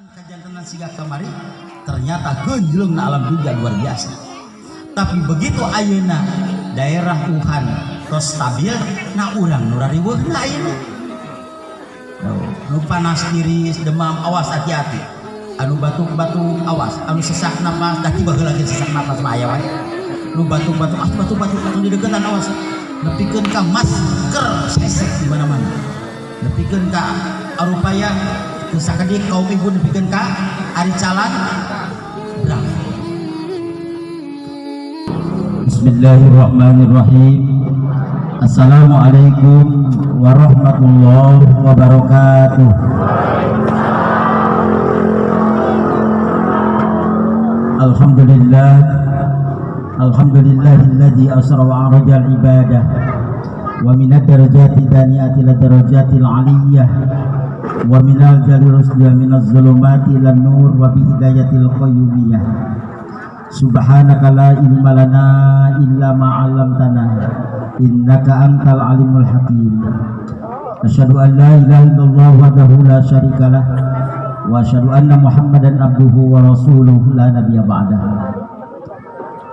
Kajantenan siga kamari ternyata genjleng na alam dunia luar biasa. Tapi begitu ayeuna daerah Wuhan tos stabil na urang nu rariweuhna ayeuna. Nu panas tiris demam awas hati-hati. Anu batuk-batuk awas, anu sesak napas da tiba heula ge sesak napas mah aya wae. Nu batuk-batuk batuk di deketan awas. Nepikeun ka masker sesek di mana-mana. Nepikeun ka arupaya sakadi kaum ibu nepikeun ka ari calan brang. Bismillahirrahmanirrahim. Assalamualaikum warahmatullahi wabarakatuh. Alhamdulillahilladzi asra wa araja al-ibadah wa min ad-darajati daniyati ila darajatil aliyyah wa minal jalil rusdi minaz zulumati ilan nur wa bi hidayatil qayyumiyah. Subhanaka la ilma lana illa ma 'allamtana innaka antal alimul hakim. Asyhadu an la ilaha illallah wahdahu la syarikalah wa asyhadu anna Muhammadan abduhu wa rasuluhu la nabiyya ba'dahu.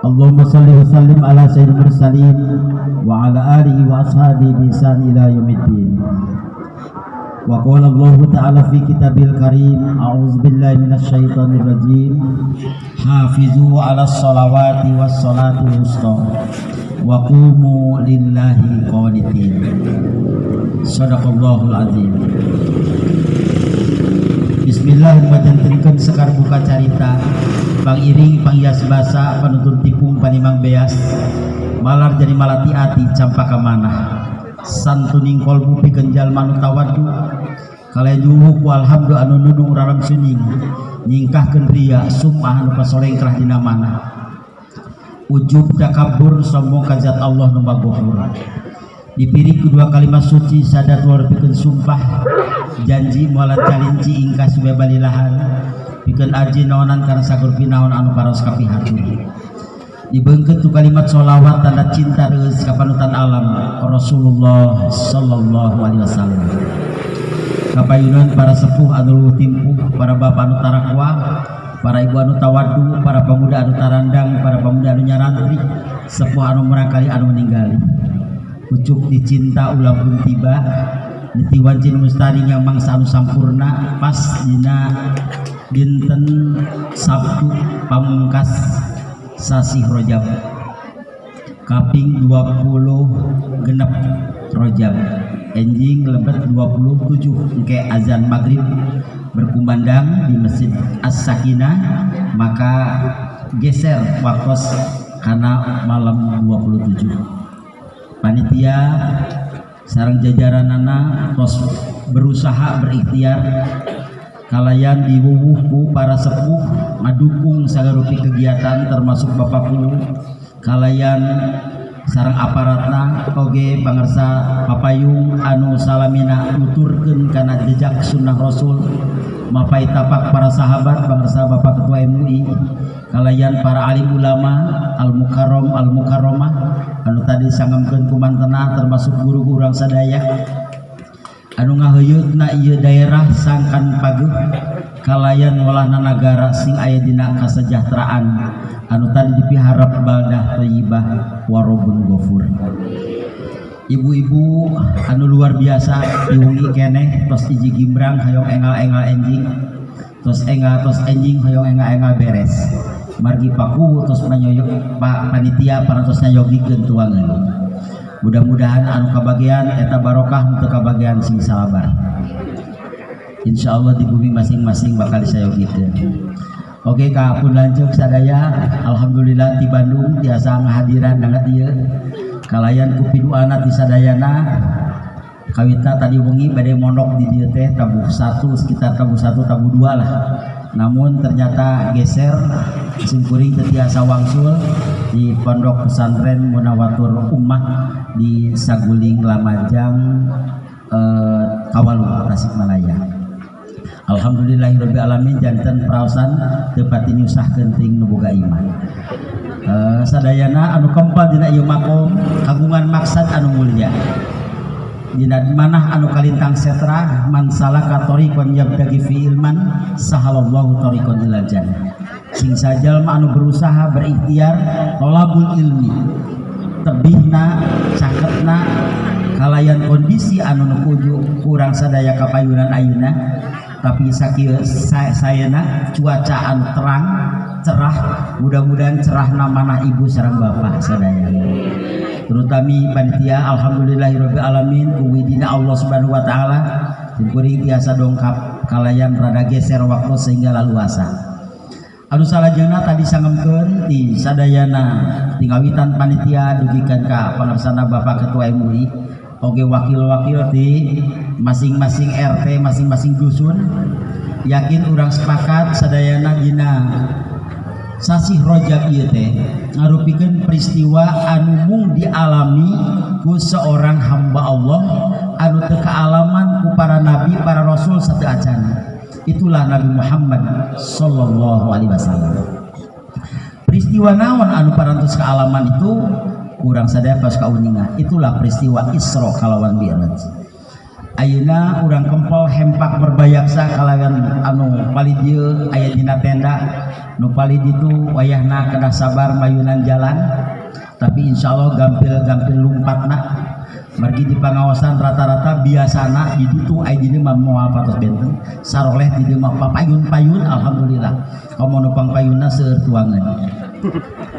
Allahumma shalli wa sallim ala sayyidil mursalin wa ala alihi wa ashabihi bi ihsan ila yaumiddin. Wa qala Allah ta'ala fi kitabil karim, a'udzu billahi minasy syaithanir rajim, hafizu 'alas shalawati was salatul wusta wa qumu lillahi qanitin. Shadaqallahul azim. Bismillahirrahmanirrahim. Sekar buka carita pang iring panghias basa panuntun tipung panimang beas malar jadi malati ati campaka manah santuning kolbu pikeun jalma nu tawadu kalejuhuk walhamdu anu nunung raram suning nyingkahkeun ria sum'ah anu pasolengkrah dina manah ujub takabur sombong ka zat Allah nu maghfur dipiri kedua kalimat suci sadat luar pikeun sumpah janji moalat calinci ingkas we balilahan pikeun aji naonan karena sakur pinaon anu paros kapihatur dibeungkeun tu kalimat sholawat tanda cinta reus ka panutan alam Rasulullah sallallahu alaihi wasallam. Kapayunan para sepuh anu timpuh, para bapak anu tarakwa, para ibu anu tawadu, para pemuda anu tarandang, para pemuda anu nyarantri, sepuh anu merakali anu meninggali. Ucuk dicinta ulang pun tiba nitiwancin mustari yang mangsa anu sampurna pas dina dinten Sabtu pamungkas sasi Rajab kaping 20 genep Rajab enjing lebet 27 engke azan maghrib berkumandang di Masjid As-Sakinah maka geser waktos karena malam 27 panitia sareng jajaranana tos berusaha berikhtiar kalayan diwuwuhku para sepuh ngadukung sagarupi kegiatan termasuk bapakku kalayan sareng aparatna oge pangersa papayung anu salamina nuturkeun kana jejak sunnah rasul mapai tapak para sahabat pangersa bapak ketua MUI kalayan para alim ulama al-mukarram al-mukarramah anu tadi sangemkeun kumantena termasuk guru urang sadaya anu ngaheuyutna ieu daerah sangkan paguh kalayan ngolahna nagara sing aya dina kasejahteraan anu tadi dipiharap baldah thayyibah warobun ghafur. Ibu-ibu anu luar biasa diungi keneh tos iji gimbrang hayong engal-engal enjing tos enjing hayong engal-engal beres margi paku tos panyoyok panitia parantos nyayogikeun tuangan. Mudah-mudahan anu kabagian eta barokah untuk kabagian sing sabar. Insyaallah di bumi masing-masing bakal disayogikeun. Oke kapun lanjut sadaya alhamdulillah di Bandung tiasa ngahadiran dangat ieu kalayan ku piduana ti sadayana kawita tadi wengi bade mondok di dieu teh tabuh 1 sekitar tabuh 1 tabuh 2 lah. Namun ternyata geser sing kuring teu tiasa wangsul di Pondok Pesantren Munawatur Ummah di Saguling Lamajang Kawalu Tasikmalaya. Alhamdulillahirabbil alamin janten praosan teu pati nyusahkeun ting nu boga iman. Sadayana anu kempal dina ieu makom kagungan maksad anu mulya. dina manah anu kalintang setra man salaka tariqan yabtaghi fi ilman sahalallahu tariqan ilal jannah. Sing sajalma anu berusaha berikhtiar thalabul ilmi tebihna caketna kalayan kondisi anu nuju kurang sadaya kapayunan ayeuna tapi sakieu sayana cuaca anu terang cerah mudah-mudahan cerahna manah ibu sareng bapak sadaya terutami panitia alhamdulillahirabbil alamin uwidina Allah Subhanahu wa taala kuring tiasa dongkap kalayan rada geser waktu sehingga laluasa anu salajengna tadi sangemkeun di sadayana tingawitan panitia dugikan ka panglaksana Bapak Ketua MUI oge wakil-wakil di masing-masing RT masing-masing dusun yakin urang sepakat sadayana dina sasih Rajab ieu teh ngarupikeun peristiwa anu mung dialami ku seorang hamba Allah anu teu kaalaman ku para nabi para rasul sateu acana itulah Nabi Muhammad sallallahu alaihi wasallam. Peristiwa naon anu parantos kaalaman itu urang sadaya pas kauningan itulah peristiwa Isra kalawan Mi'raj. Ayeuna urang kempel hempak berbayaksa kalawan anu palid dieu aya dina tenda nu palid itu wayahna kedah sabar mayunan jalan tapi insyaallah gampil-gampil lumpatna margi di pangawasan rata-rata biasana di ditu aya dina mah moal patos benten saroleh di dieu mah papayun-payun alhamdulillah komo nu pangpayunna seueur tuangan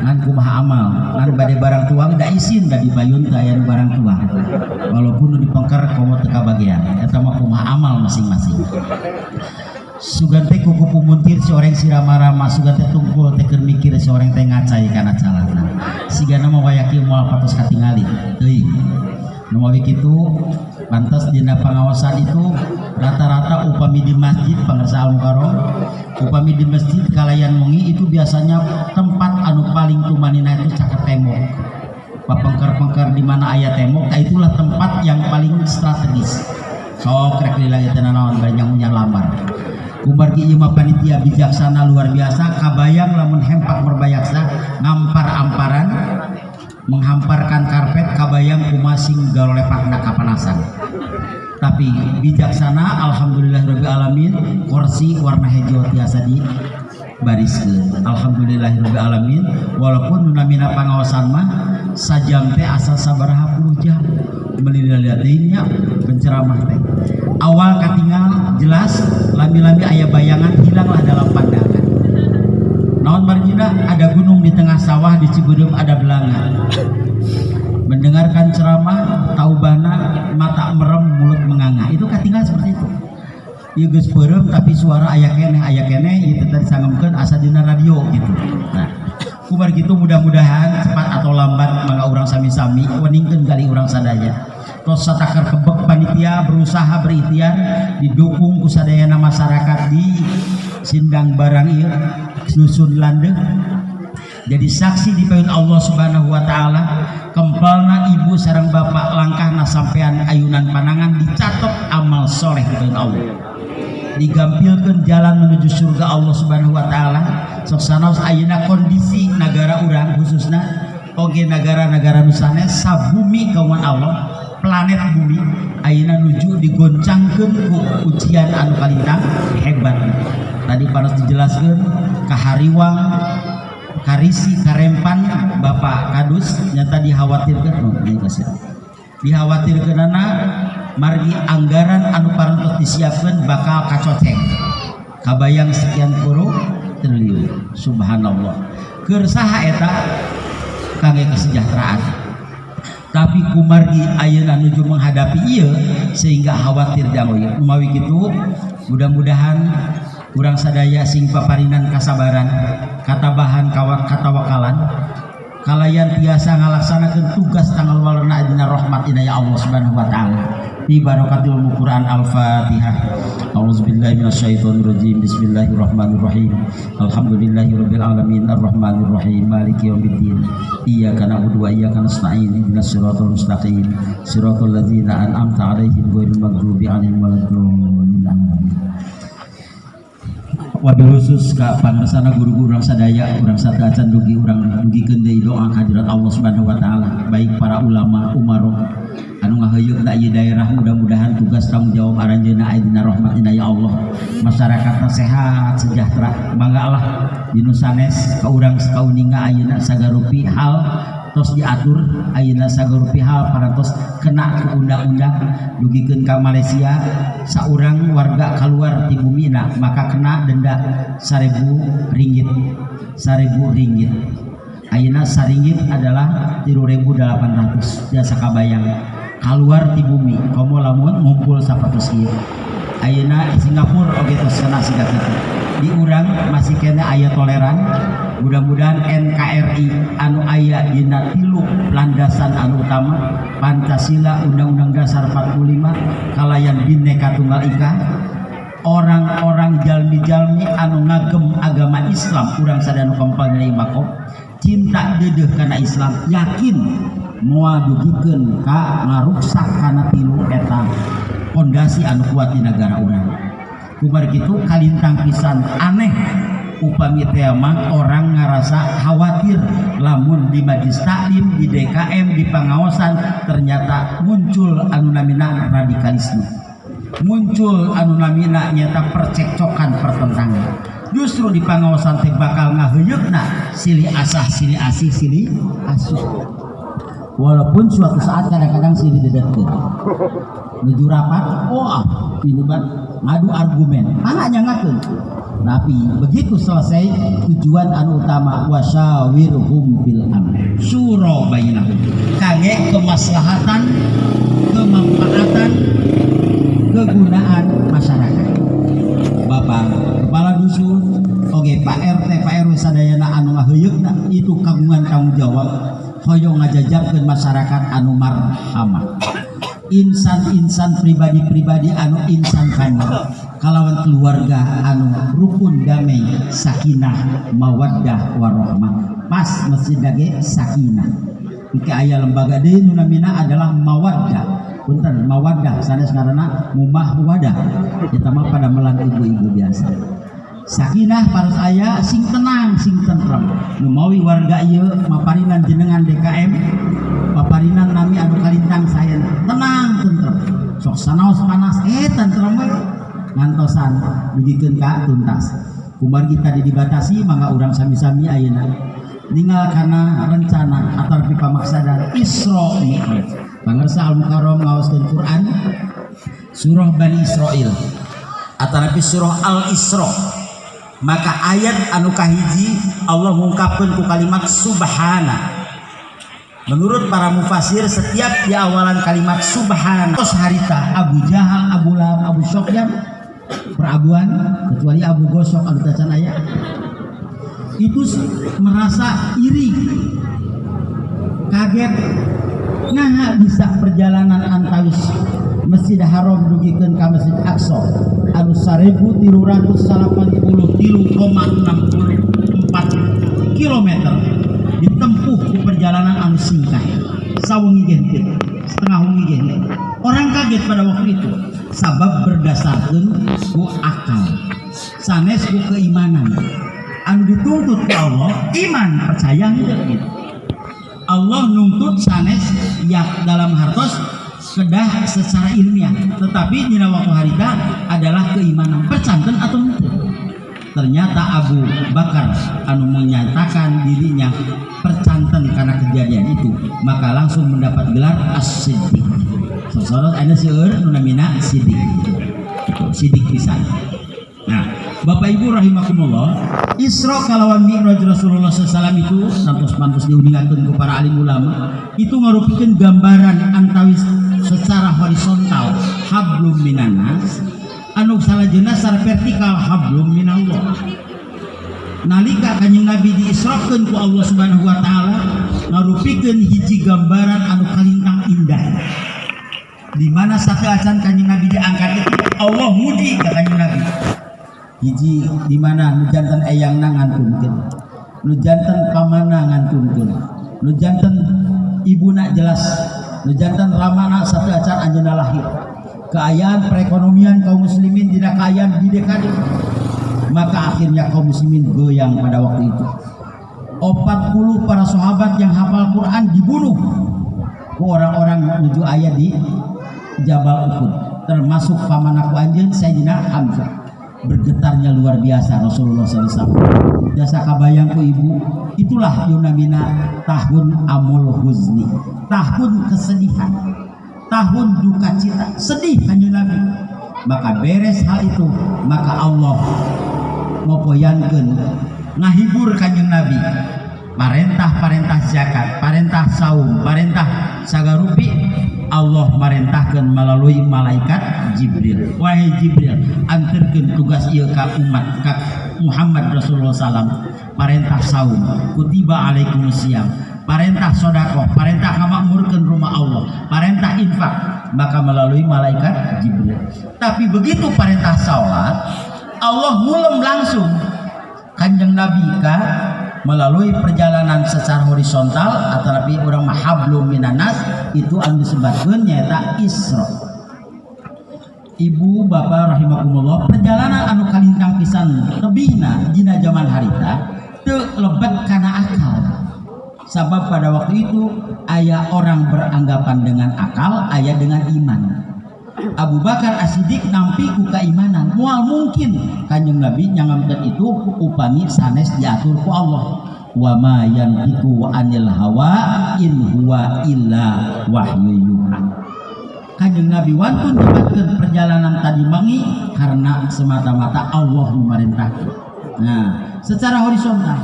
ngan kumaha amal ngan bade barang tuang da isin da dipayun teh aya nu barang tuang walaupun nu dipengker komo teu kabagian eta mah kumaha amal masing-masing sugan teh kuku pumuntir si orang sirama-rama sugan teh tungkul teh keur mikir si orang teh ngacai kana calana sigana mah wayaki moal patos katingali teuing nu mawi kitu pantes dina pangawasan itu rata-rata upami di masjid pangarsa al-mukarram upami di masjid kalayan wengi itu biasanya tempat anu paling tumanina itu caket tembok papengker-pengker di mana aya tembok itulah tempat yang paling strategis sok rek lila ieu teh naon banyak munyan lamar kumargi ieu mah panitia bijaksana luar biasa kabayang lamun hempak berbayaksa ngampar amparan menghamparkan karpet kabayang kumasing galepakna kapanasan tapi bijaksana alhamdulillahirabbil alamin kursi warna hijau tiasa di bariskeun alhamdulillahirabbil alamin walaupun namina pangawasan mah sajam teh asa sabaraha puluh jam melilihatnya penceramah teh awal katinggal jelas lami-lami aya bayangan hilanglah dalam pandangan naon margina ada gunung di tengah sawah di Cibeudeuh ada belanga mendengarkan ceramah taubana mata merem mulut menganga itu katinggal seperti itu ieu geus peureum tapi suara aya keneh ieu teh sangemkeun asa dina radio gitu nah kubar gitu mudah-mudahan cepat atau lambat mangga urang sami-sami weningkeun kali urang sadaya tos satakar kebek panitia berusaha berikhtiar didukung ku sadayana masyarakat di Sindang Barang ieu dusun Landeng jadi saksi di payun Allah Subhanahu wa taala kempalna ibu sareng bapak langkahna sampean ayunan panangan dicatat amal soleh di payun Allah digampilkeun jalan menuju surga Allah Subhanahu wa taala sok sanaos ayeuna kondisi negara urang khususna oge negara-negara nu sanes sabumi kawan Allah planet bumi ayeuna nuju digoncangkeun ku ujian anu kalintang hebat tadi panas dijelaskeun kahariwang karisi karempan Bapak Kadus nyata dikhawatirkeun dikhawatirkeunana margi anggaran anu parantos disiapkeun bakal kacoceng kabayang sekian puluh triliun subhanallah keur saha eta kangge kesejahteraan tapi kumargi ayeuna nuju menghadapi ieu sehingga khawatir jangoy umawi kitu mudah-mudahan urang sadaya sing paparinan kasabaran katabahan katawakalan kalayan tiasa ngalaksanakeun tugas tanggal walana dina rahmat inaya Allah Subhanahu wa taala bi barakatul Quran Al-Fatihah auzubillahi minasyaitonir rajim bismillahirrahmanirrahim alhamdulillahirabbil alamin arrahmanir rahim maliki yaumiddin iyyaka na'budu wa iyyaka nasta'in ihdinas siratal mustaqim siratal ladzina an'amta 'alaihim ghairil maghdubi 'alaihim waladdallin amin wabil khusus ka pangarsana guru-guru urang sadaya urang sadacan dugi urang dugikeun deui doa kehadirat Allah Subhanahu wa taala baik para ulama umaroh anu ngaheyeukna ieu daerah, mudah-mudahan tugas tanggung jawab aranjeunna ayeuna rahmatina ya Allah, masyarakatna sehat sejahtera. Banggalah dinu sanes ka urang sakauninga ayeuna sagarupi hal tos diatur, ayeuna sagarupi hal parantos kena ke undang-undang dugikeun ka Malaysia saurang warga keluar ti bumina maka kena denda 1.000 ringgit. 1.000 ringgit. Ayeuna saringgit adalah 3.800 biasa kabayang keluar di bumi komo lamun ngumpul 100 ieu. Ayeuna di Singapura oge tos kana siga kitu. Di urang masih kena aya toleran. Mudah-mudahan NKRI anu aya dina 3 landasan anu utama Pancasila, Undang-Undang Dasar 45, kalayan Bhinneka Tunggal Ika, orang-orang jalmi-jalmi anu ngagem agama Islam urang sadaya kompalna makom cinta deudeuh kana Islam, yakin moal dugikeun ka ngaruksak kana 3 eta pondasi anu kuat di negara urang. Kubar kitu kalintang pisan aneh upami teh mah orang ngarasa khawatir lamun di majelis taklim, di DKM, di pengawasan ternyata muncul anu namina radikalisme, muncul anu namina nyata percekcokan pertentangan. Justru di pengawasan teh bakal ngaheyeukna silih asah silih asih silih asuh, walaupun suatu saat kadang-kadang silih dedetkeun nuju rapat, ini ban ngadu argumen anaknya ngakeun. Tapi begitu selesai tujuan anu utama wasyawirhum bil amr, syura bainahum, kangge kemaslahatan, kemanfaatan, kegunaan masyarakat. Bapak kepala dusun, oge Pak RT Pak RW sadayana anu ngaheyeukna itu kagungan tanggung jawab hoyong ngajajarkeun masyarakat anu marhamah. Insan-insan pribadi-pribadi anu insan kamil kalawan keluarga anu rukun damai sakinah mawaddah warahmah pas masjid dage sakinah ike aya lembaga deui nu namina adalah mawaddah punten mawaddah sanes ngaranna mumah wadah eta mah pada melang ibu-ibu biasa. Sakinah paros aya sing tenang sing tentrem nu mawi warga ieu maparinan jenengan DKM paparinan nami anu kalintang saya tenang tentrem sok sanaos panas tentrem ngantosan dugikeun ka tuntas. Kumar kita dibatasi mangga urang sami-sami ayeuna ninggal kana rencana atarpi pamaksada Isra Mi'raj. Pangarsa Al-Mukarram ngaoskeun Quran surah Bani Israil atarpi surah Al-Isra. Maka ayat anu kahiji Allah mengungkapkan ku kalimat subhana. Menurut para mufasir setiap di awalan kalimat subhana tos harita Abu Jahal, Abu Lahab, Abu Sufyan perabuan kecuali Abu Gosok anu tacan aya itu merasa iri kaget nah bisa perjalanan antawis Masjid Haram dugikeun ka Masjid Aqsa anu 1383,64 km ditempuh ku perjalanan anu singkat sawengi genteu setengah wengi genteu. Orang kaget pada waktu itu sabab berdasarkan ku akal sanes ku keimanan anu dituntut ku Allah iman percaya gitu. Allah nuntut sanes yak dalam hartos kedah secara ilmiah, tetapi dina waktu harita adalah keimanan percanten atau tidak. Ternyata Abu Bakar anu menyatakan dirinya percanten karena kejadian itu, maka langsung mendapat gelar As-Siddiq. Sosorot ada seueur nu namina Siddiq. Siddiq pisan. Nah, Bapak Ibu rahimakumullah, Isra kalawan Mi'raj Rasulullah SAW itu santos-pantos diuningakeun ku para alim ulama, itu ngarupikeun gambaran antawis secara horizontal hablum minannas anu salajengna secara vertikal hablum minallah. Nalika kanjeng Nabi diisrakeun ku Allah Subhanahu wa taala ngarupikeun hiji gambaran anu kalintang indah, di mana sakeacan kanjeng Nabi diangkat itu Allah muji ka kanjeng Nabi. Hiji di mana nu janten eyangna ngantunkeun, nu janten pamana ngantunkeun, nu janten ibuna jelas, nu janten ramana sakeacan anjeunna lahir. Keayaan perekonomian kaum muslimin tidak keayaan di dekade. Maka akhirnya kaum muslimin goyang pada waktu itu. 40 para sahabat yang hafal Quran dibunuh ku orang-orang menuju ayat di Jabal Uhud, termasuk pamanaku anjeun Sayyidina Hamzah. Bergetarnya luar biasa Rasulullah SAW. Jasa kabayang ku ibu, itulah yunamina tahun amul huzni, tahun kesedihan, tahun duka cita, sedih kanjeng Nabi. Maka beres hal itu, maka Allah mopoyankeun ngahibur kanjeng Nabi. Parentah zakat, parentah saum, parentah sagarupi, Allah merintahkan melalui malaikat Jibril. Wahai Jibril, antarkeun tugas ieu ka umat ka Muhammad Rasulullah SAW. Parentah saum, kutiba alaikumusiyam, parentah sedekah, parentah ngamakmurkeun rumah Allah, parentah infak, maka melalui malaikat Jibril. Tapi begitu parentah salat, Allah ngulem langsung kanjeng Nabi ka melalui perjalanan secara horizontal atau lebih orang mahablum minanas, itu anu disebutkeun nyaeta Isra. Ibu bapak rahimakumullah, perjalanan anu kalintang pisan lebihna dina zaman harita teu lebet kana akal. Sabab pada waktu itu aya orang beranggapan dengan akal, aya dengan iman. Abu Bakar As-Siddiq nampi ku keimanan, moal mungkin kanjeng Nabi nyangamkeun itu upami sanes diatur ku Allah. Wa ma yantiqu anil hawa in huwa illa wahyu yuha. Kanjeng Nabi wantun nyebatkeun perjalanan tadi mangi karena semata-mata Allah memerintahkan. Nah, secara horizontal.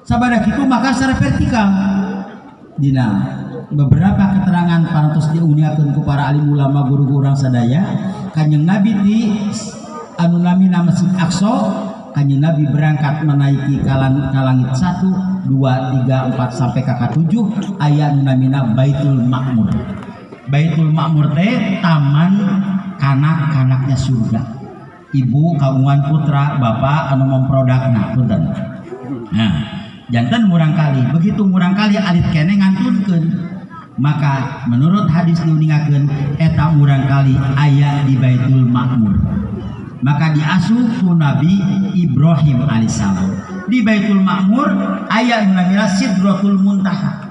Sabada kitu maka secara vertikal. Dina beberapa keterangan parantos diuniakeun ku para alim ulama guru urang sadaya, kanjeng Nabi di anu namina Masjid Aqsa, kanjeng Nabi berangkat menaiki ka langit 1, 2, 3, 4 sampai ka 7 aya anu namina Baitul Ma'mur. Baitul Ma'mur teh taman kanak-kanaknya surga. Ibu kagungan putra bapak anu memprodakna punten. Nah, janten murang kali, begitu murang kali alit kene ngantunkeun. Maka menurut hadis diuningakeun eta murang kali aya di Baitul Ma'mur. Maka diasuh ku Nabi Ibrahim alaihissalam. Di Baitul Ma'mur aya nu namina Sidratul Muntaha.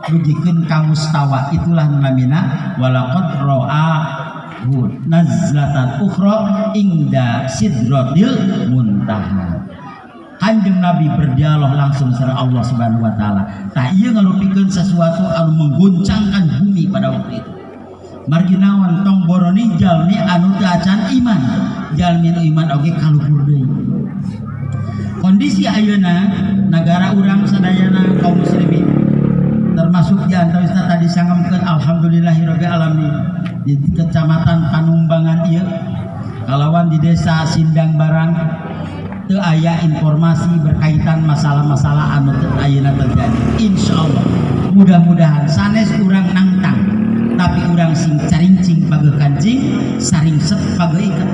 Dugikeun ka mustawa, itulah nu namina walaqad ra'ahu nazlatan ukhra inda Sidratil Muntaha. Kanjeng Nabi berdialog langsung sama Allah Subhanahu wa taala. Tak ieu ngalupikeun sesuatu anu mengguncangkan bumi pada waktu itu. Margi naon tong boroni jalmi anu teu acan iman. Jalmi nu iman oge kaluhur deui. Kondisi ayeuna negara urang sadayana kaum muslimin termasuk di antaranya tadi sangamkeun alhamdulillahirabbil alamin di kecamatan Panumbangan ieu kalawan di desa Sindang Barang teu aya informasi berkaitan masalah-masalah anu ayeuna terjadi. Insyaallah mudah-mudahan sanes urang nangtang tapi urang sing carincing pageuh kancing saringsep pageuh iket.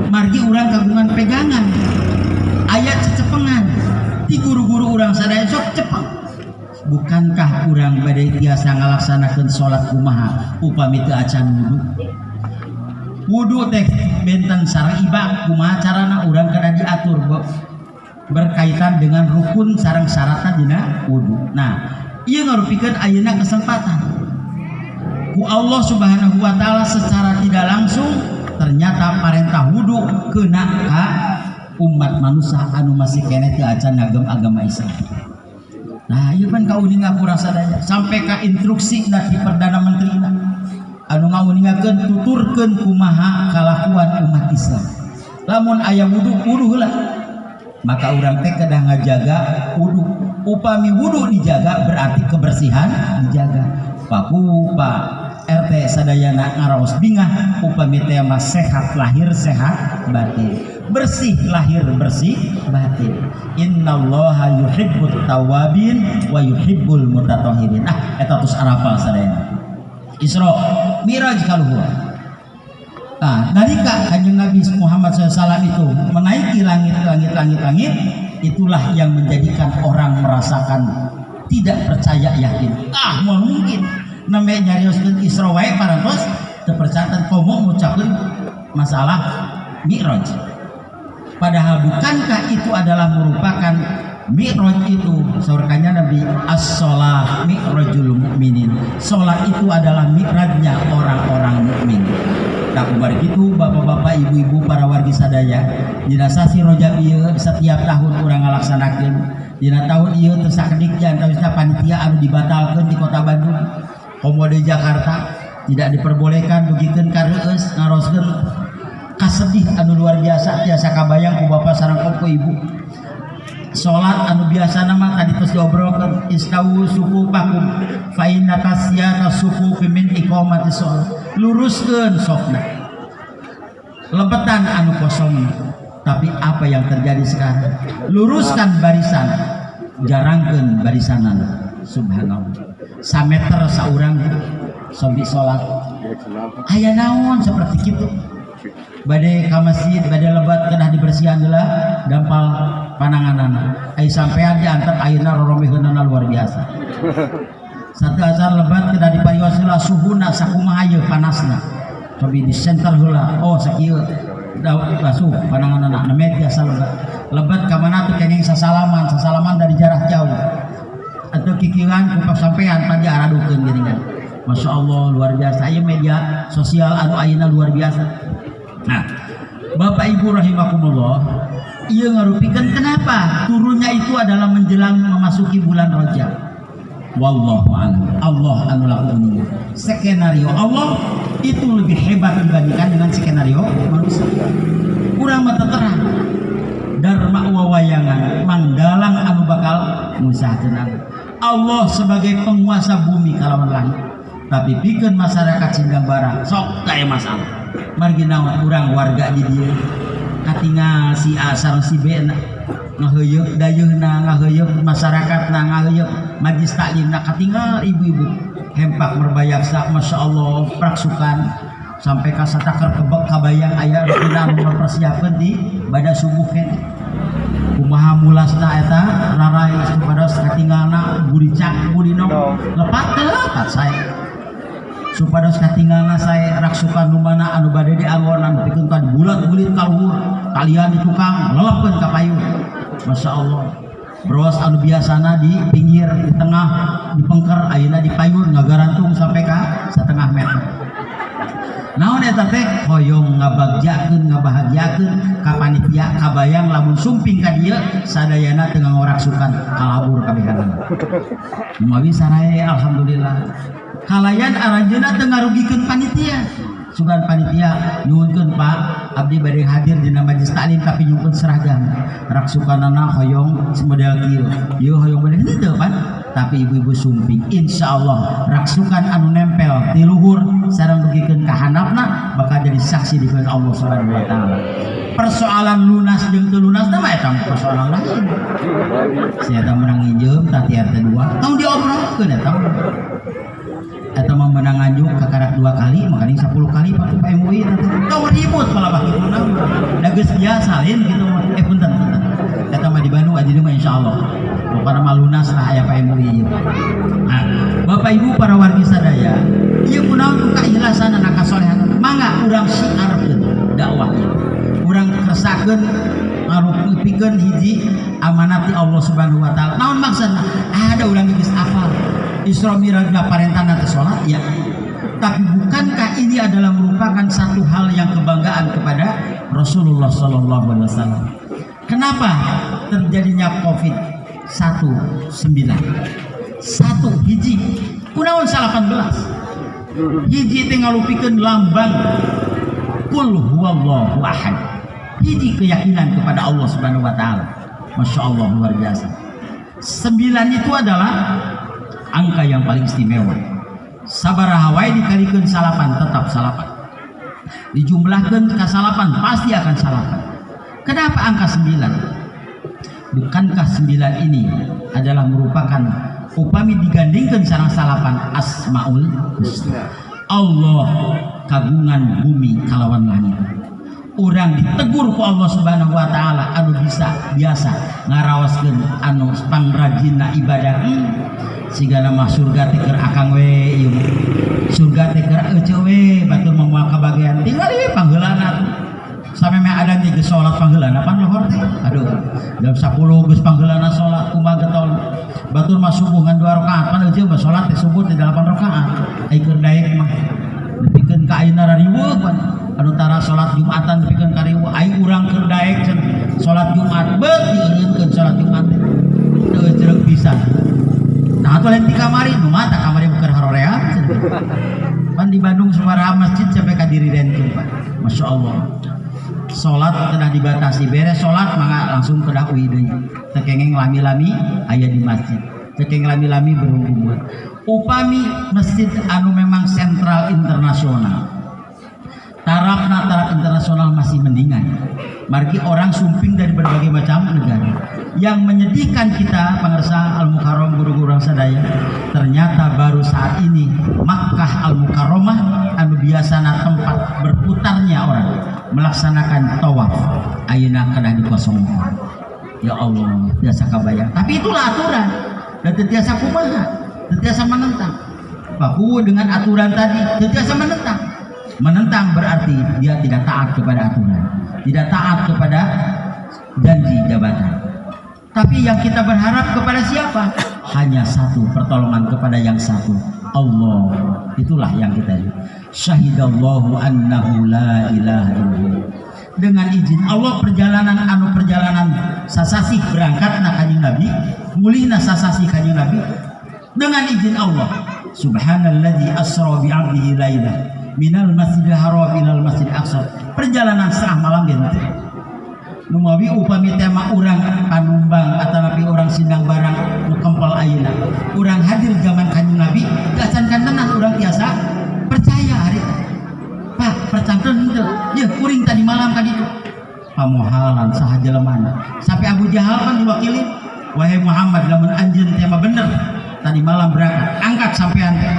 Margi urang kagungan pegangan aya cecepengan ti guru-guru urang sadaya sok cepeng. Bukankah urang bade tiasa ngalaksanakeun salat kumaha upami teu acan wudu? Wudu teh benten sareng iba kumaha carana urang kada diatur berkaitan dengan rukun sareng syaratna dina wudu. Nah, ieu ngarupikeun ayeuna kesempatan ku Allah Subhanahu wa taala secara tidak langsung ternyata parentah wudu keuna ka umat manusia anu masih kene teu acan ngagem agama Islam. Nah, ieu pan kauning aku rasa daya sampai ka instruksi dari Perdana Menteri anu ngauningakeun tuturkeun kumaha kalakuan umat Islam. Lamun aya wudu heula. Maka urang teh kedah ngajaga wudu. Upami wudu dijaga berarti kebersihan dijaga. Pak RT sadayana ngaraos bingah upami teh mah sehat lahir sehat batin. Bersih lahir bersih batin. Innallaha yuhibbut tawabin wa yuhibbul mutatahhirin. Eta tos arafal sadayana. Isra Miraj kaluhur. Nah, nalika kanjeng Nabi Muhammad SAW itu menaiki langit, itulah yang menjadikan orang merasakan tidak percaya yakin. Mau mungkin namanya nyarioskeun Isra wae parantos teu percaya komo ngucapkeun masalah Mi'raj. Padahal bukankah itu adalah merupakan Mi'raj itu saurkannya Nabi as-sholah mi'rajul mu'minin. Sholat itu adalah mi'rajnya orang-orang mukmin. Tak kubar gitu bapak-bapak ibu-ibu para wargi sadaya dina sasi Rajab ieu setiap tahun urang ngalaksanakeun. Dina tahun ieu teu sakedik jantawisna panitia anu dibatalkeun di Kota Bandung. Komo di Jakarta tidak diperbolehkan begikeun ka reueus ngaroskeun kasedih anu luar biasa tiasa kabayang ku bapak sareng ku ibu. Sholat anu biasa nama tadi terus diobrolkan istawu sufufakum fa inna tasyata sufufi min iqamati sholat. Luruskeun sokna lebetan anu kosong. Tapi apa yang terjadi sekarang? Luruskan barisan, jarangkeun barisanan. Subhanallah. Sameter saurang sobi sholat. Aya naon seperti kitu. Bade ka masjid, bade lebat kedah dibersihan heula dampal pananganana. Ai sampean diantar ayeuna roromeheunana luar biasa. Satu azan lebat kedah diparios heula suhuna sakumaha ieu panasna. Cobi di center heula. Oh sakieu daun basuh pananganana namet biasa lebat. Lebat ka mana teh kenging sasalaman dari jarak jauh. Atau kikiran ku sampean pan diaradukeun geuningan. Masya Allah luar biasa. Ieu media sosial anu ayeuna luar biasa. Nah, Bapak Ibu rahimakumullah, ia ngarupikeun kenapa turunnya itu adalah menjelang memasuki bulan Rajab. Wallahu a'lam. Allah anu lakukan. Skenario Allah itu lebih hebat dibandingkan dengan skenario manusia. Kurang mata terang. Dharma wawayangan mangdalang anu bakal ngusahakeun Allah sebagai penguasa bumi kalawan langit. Tapi bikin masyarakat Sindang Barang sok taya masalah. Margi naon urang warga di dieu katingal si A sareng si B ngaheuyeuk dayeuhna ngaheuyeuk masyarakatna ngaheuyeuk majlis taklimna katingal ibu-ibu hempak merbayaksa masyaallah praksukan sampai ka satakar kebek kabayang aya rukuna anu mempersiapkeun di bada subuh keneh. Kumaha mulasna eta rarai supados katingalna buricak budino lepat saya supados katinggalna saya raksukan numana anu bade dianggon anu pikeun ka bulat-bulit kaluhur kalian di tukang lelepkeun ka payung. Masya Allah bros anu biasana di pinggir di tengah di pengker ayeuna di payun ngagarantung sampai ka 1/2 meter. Naon eta teh hoyong ngabagjakeun ngabahagiakeun ka panitia kabayang lamun sumping ka dieu sadayana teu ngoraksukan kalabur kabehanana. Mumawi sarae alhamdulillah. Kalayan aranjeuna teu ngarugikeun panitia. Sugan panitia nyuhunkeun Pak abdi bade hadir dina majelis taklim tapi nyuhunkeun seragam. Raksukanana hoyong model kieu. Ieu hoyong bade henteu Pak. Tapi ibu-ibu sumping insyaallah raksukan anu nempel di luhur sareng dugikeun ka handapna bakal jadi saksi di Allah Subhanahu wa taala. Persoalan lunas jeung teu lunas mah eta persoalan lain. Sia eta menang injeum tati RT 2 tong diobrolkeun eta. Eta mah menang anjuk kakarak 2 kali makanya 10 kali Pak MUI tong ribut malah kitu naon. Da geus biasa lain kitu mah. Punten. Eta mah di Bandung aja mah insyaallah. Pokokna mah lunas lah aya Pak MUI. Nah, Bapak Ibu para wargi sadaya, ieu kunaon ku kaikhlasan dan kasolehan. Mangga urang syiarkeun dakwah ieu. Urang kersakeun ngarupikeun hiji amanat ti Allah Subhanahu wa taala. Naon maksudna? Ada urang geus apal. Isra Mi'raj parentana teh salat ya. Tapi bukankah ini adalah merupakan satu hal yang kebanggaan kepada Rasulullah sallallahu alaihi wasallam? Kenapa terjadinya COVID-19? Satu hiji kunaon 18 hiji teh ngalupikeun lambang qul huwallahu ahad. Hiji keyakinan kepada Allah Subhanahu wa taala. Masya Allah luar biasa. 9 itu adalah angka yang paling istimewa. Sabaraha wae dikalikeun salapan tetap salapan. Dijumlahkeun ka salapan pasti akan salapan. Kenapa angka 9? Bukankah 9 ini adalah merupakan upami digandingkeun sareng salapan Asmaul Husna. Allah kagungan bumi kalawan langit. Urang ditegur ku Allah Subhanahu wa taala anu bisa biasa ngarawaskeun anu pangrajinna ibadah. Sigana mah surga teh keur akang we ieu. Surga teh keur euceu we batur moal kabagian tinggal ieu pangheulana. Sampai mah ada di salat pangheulana pan lohor. teh. Aduh, jam 10 geus panggeulana salat kumaha getol. Batur mah subuh ngan 2 rakaat pan eueuh mah salat teh subuh teh 8 rakaat. Ai keur daek mah nepikeun ka ayeuna rariweuh pan. Anu tara salat Jumatan nepikeun ka riweuh ai urang keur daek cenah. Salat Jumat beut dieureunkeun salat Jumat teh. Teu ceureuh pisan. Nah atuh lain ti kamari nu mah tah kamari bukan harorea cenah. Pan di Bandung sabaraha masjid sampai ka diri renkeun Pak. Masya Allah. Salat telah dibatasi, beres salat mangga langsung kedah uwi deui. Teu kengeng lami-lami aya di masjid. Teu kengeng lami-lami berhubungan. Upami masjid anu memang sentral internasional. Taraf internasional masih mendingan. Margi orang sumping dari berbagai macam negara. Yang menyedihkan kita pengersa Al-Mukarram guru-guru orang sadaya, ternyata baru saat ini Makkah Al-Mukarramah anu biasana tempat berputarnya orang melaksanakan tawaf ayeuna kedah dikosongkan. Ya Allah, biasa kabayang. Tapi itulah aturan dan tiasa kumaha, tiasa menentang. Baku dengan aturan tadi tiasa menentang. Menentang berarti dia tidak taat kepada aturan, tidak taat kepada janji jabatan. Tapi yang kita berharap kepada siapa? Hanya satu, pertolongan kepada yang satu, Allah. Itulah yang kita lihat. Syahidallahu annahu la ilaha illallah. Dengan izin Allah perjalanan sasasih berangkat na kanjing Nabi, mulihna sasasih kanjing Nabi dengan izin Allah. Subhanalladzi asra bi 'abdihi laila minal masjidil haram ilal masjidil aqsa. Perjalanan setengah malam gitu. Numawi upami tema urang panumbang atau nabi orang sindang barang nu kempel ayeuna. Urang hadir zaman kanjeng Nabi, gacankan tenan urang tiasa percaya hari. Pak, percanten henteu. Ye, kuring tadi malam ka ditu. Pamohalan saha jelemana. Sampai Abu Jahal kan diwakili, wahai Muhammad lamun anjeun tema bener tadi malam berangkat, angkat sampean teh.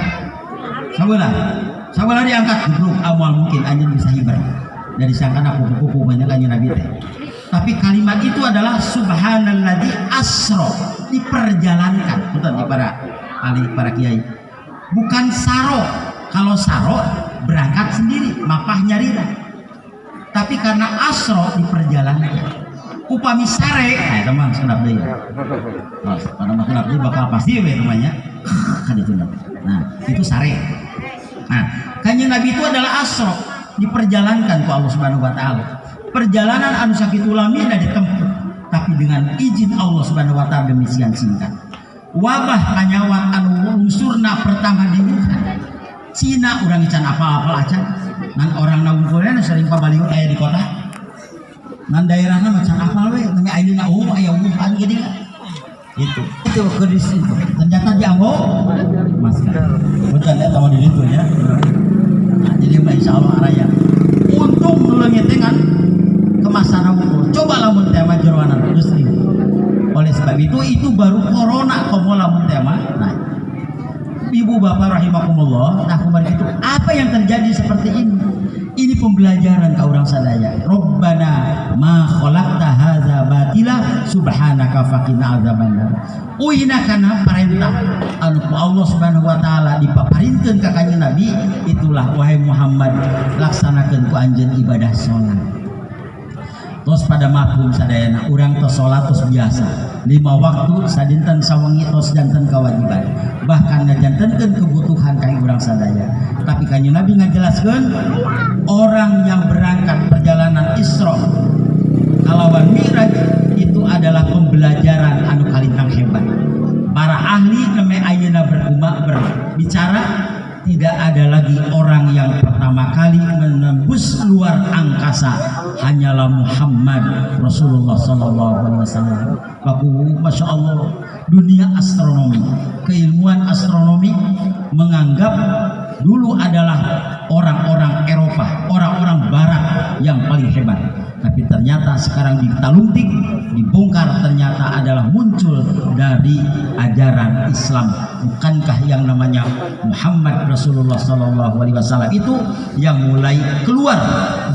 Sabalah diangkat dulu awal mungkin anjeun bisa hibar. Dari sangkana kupu-kupu banyak kanjeng Nabi teh. Tapi kalimat itu adalah subhanalladzi asra, diperjalankan. Betul di para kiai. Bukan saro. Kalau saro berangkat sendiri, mapah nyarira. Tapi karena asra diperjalankan. Upami sare, teman sunap deui. Pada sunap deui bakal pasti we namanya. Kan itu. Nah, itu sare. Nah, kanjeng Nabi itu adalah asra, diperjalankan ku Allah Subhanahu wa taala. Perjalanan anu sakitu lami ditempuh, tapi dengan izin Allah Subhanahu wa taala demikian singkat. Wabah kanyawat anu unsurna pertama di Wuhan. Cina urang can apa-apa acan. Ngan orang nawungkulna sering pabaliun aya di kota. Ngan daerahna macan apal we, ngan ayeuna aya Wuhan gini. Itu kedis itu. Ternyata dianggo masker. Betul ya tahu di situ ya. Nah, jadi insyaallah araya. Untung nulungi dengan kemasan wungkul. Coba lamun tema jeroanan Gusti. Oleh sebab itu baru corona komo lamun tema. Nah, ibu bapak rahimakumullah, nah kemarin itu apa yang terjadi seperti ini? Ini pembelajaran ke orang sadaya. Rabbana ma khalaqta hadza batila subhanaka faqina adzabannar. Uina kana perintah anu Allah Subhanahu wa taala dipaparinkeun ka kanjeng Nabi, itulah wahai Muhammad laksanakeun ku anjeun ibadah salat. Tos pada mafhum sadayana urang tos salat tos biasa 5 waktu sadinten sawengi tos janten kewajiban, bahkan ngajantenkeun kebutuhan kang urang sadaya. Tapi kanjeng Nabi ngajelaskeun orang yang berangkat perjalanan Isra kalawan Mi'raj itu adalah pembelajaran anu kalintang hebat. Para ahli neme ayeuna berbicara tidak ada lagi orang yang pertama kali menembus luar angkasa, hanyalah Muhammad Rasulullah SAW. Masya Allah, dunia astronomi, keilmuan astronomi menganggap dulu adalah orang-orang Eropa, orang-orang Barat yang paling hebat. Tapi ternyata sekarang ditaluntik, dibongkar, ternyata adalah muncul dari ajaran Islam. Bukankah yang namanya Muhammad Rasulullah SAW itu yang mulai keluar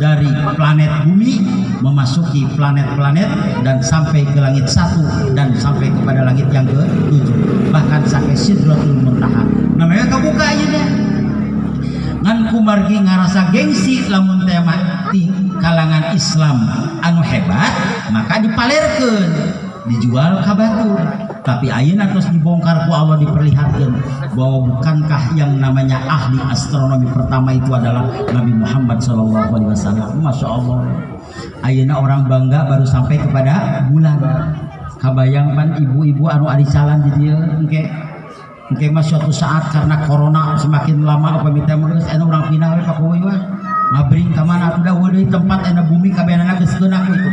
dari planet bumi, memasuki planet-planet dan sampai ke langit 1 dan sampai kepada langit yang ke-7, bahkan sampai Sidratul Muntaha. Namanya kebuka aja deh. Ngan kumargi ngarasa gengsi lamun tema kalangan Islam anu hebat maka dipalerkeun dijual ka batur. Tapi ayeuna terus dibongkar ku Allah diperlihatkan bahwa bukankah yang namanya ahli astronomi pertama itu adalah Nabi Muhammad SAW. Masya Allah, ayeuna orang bangga baru sampai kepada bulan. Kabayang pan ibu-ibu anu ari calan di dieu engke mah suatu saat karena corona semakin lama apa minta geus anu urang pindah we ka kowe we ngabring ka mana atuh da deui tempat anu bumi kabehanana geus geuna itu.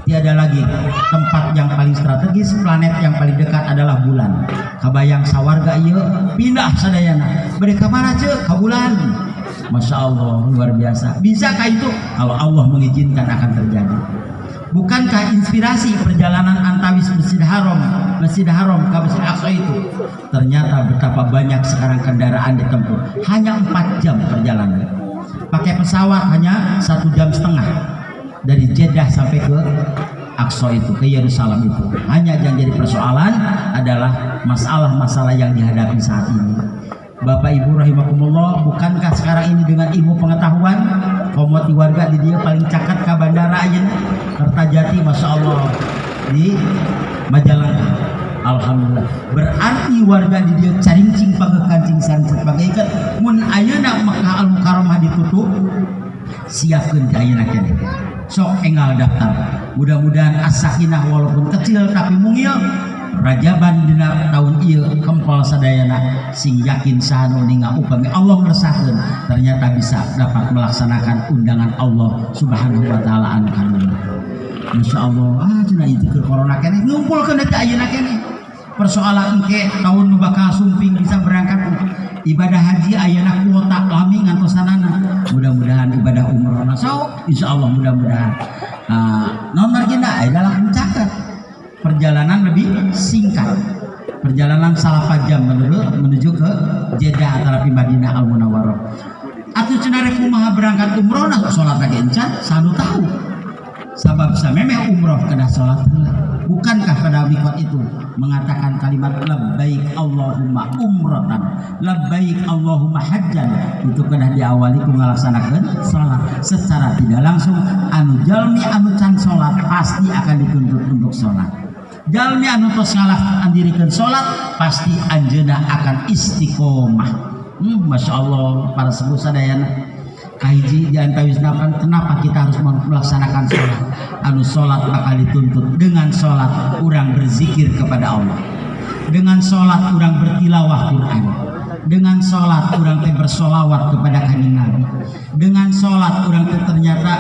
Tiada lagi tempat yang paling strategis, planet yang paling dekat adalah bulan. Kabayang sawarga ieu pindah sadayana bade ka mana ceuk ka bulan. Masya Allah, luar biasa. Bisakah itu? Kalau Allah mengizinkan akan terjadi. Bukankah inspirasi perjalanan antawis Masjid Haram ke Masjid Aqsa itu? Ternyata betapa banyak sekarang kendaraan ditempuh. Hanya 4 jam perjalanan. Pakai pesawat hanya 1,5 jam dari Jeddah sampai ke Aqsa itu, ke Yerusalem itu. Hanya yang jadi persoalan adalah masalah-masalah yang dihadapi saat ini. Bapak Ibu rahimakumullah, bukankah sekarang ini dengan ilmu pengetahuan komoti warga di dia paling cakat ke bandara aja Kertajati, Masya Allah, di Majalengka. Alhamdulillah, berarti warga di dia carincing pakai kancing sancet pakai ikat mun ayeuna Makkah Al-Mukarramah ditutup siapkeun ka ayeuna keneh sok enggal daftar. Mudah-mudahan as-sakinah walaupun kecil tapi mungil Rajaban dina tahun ieu kempal sadayana sing yakin sahanu ninga upami Allah meresahkeun ternyata bisa dapat melaksanakan undangan Allah Subhanahu wa taala anu kanuhun. Masyaallah, cenah ieu keur corona keneh ngumpulkeun teh ayeuna keneh. Persoalan engke tahun nu bakal sumping bisa berangkat ibadah haji ayeuna kuota lami ngantosanana. Mudah-mudahan ibadah umroh sok insyaallah mudah-mudahan. Naon margina aya dalam mencatat perjalanan lebih singkat, perjalanan 4 jam menuju ke Jeddah antara Madinah Al Munawwarah. Atuh cenah rek kumaha berangkat umroh nah salat lagi encan sanu tahu. Sabab samemeh umroh kedah salat heula. Bukankah pada mikot itu mengatakan kalimat labbaik Allahumma umratan, labbaik Allahumma hajjan, itu kedah diawali ku ngalaksanakeun salat secara tidak langsung. Anu jalmi anu can salat pasti akan dituntut untuk salat. Jalmi anu tos ngalah andirikeun salat pasti anjeunna akan istiqomah. Masya Allah, para sepuh sadayana kahiji di antawisna kenapa kita harus melaksanakan sholat. Anu sholat bakal dituntut dengan sholat urang berzikir kepada Allah, dengan sholat urang bertilawah Quran, dengan sholat urang teh bersolawat kepada kanjeng Nabi, dengan sholat urang teh ternyata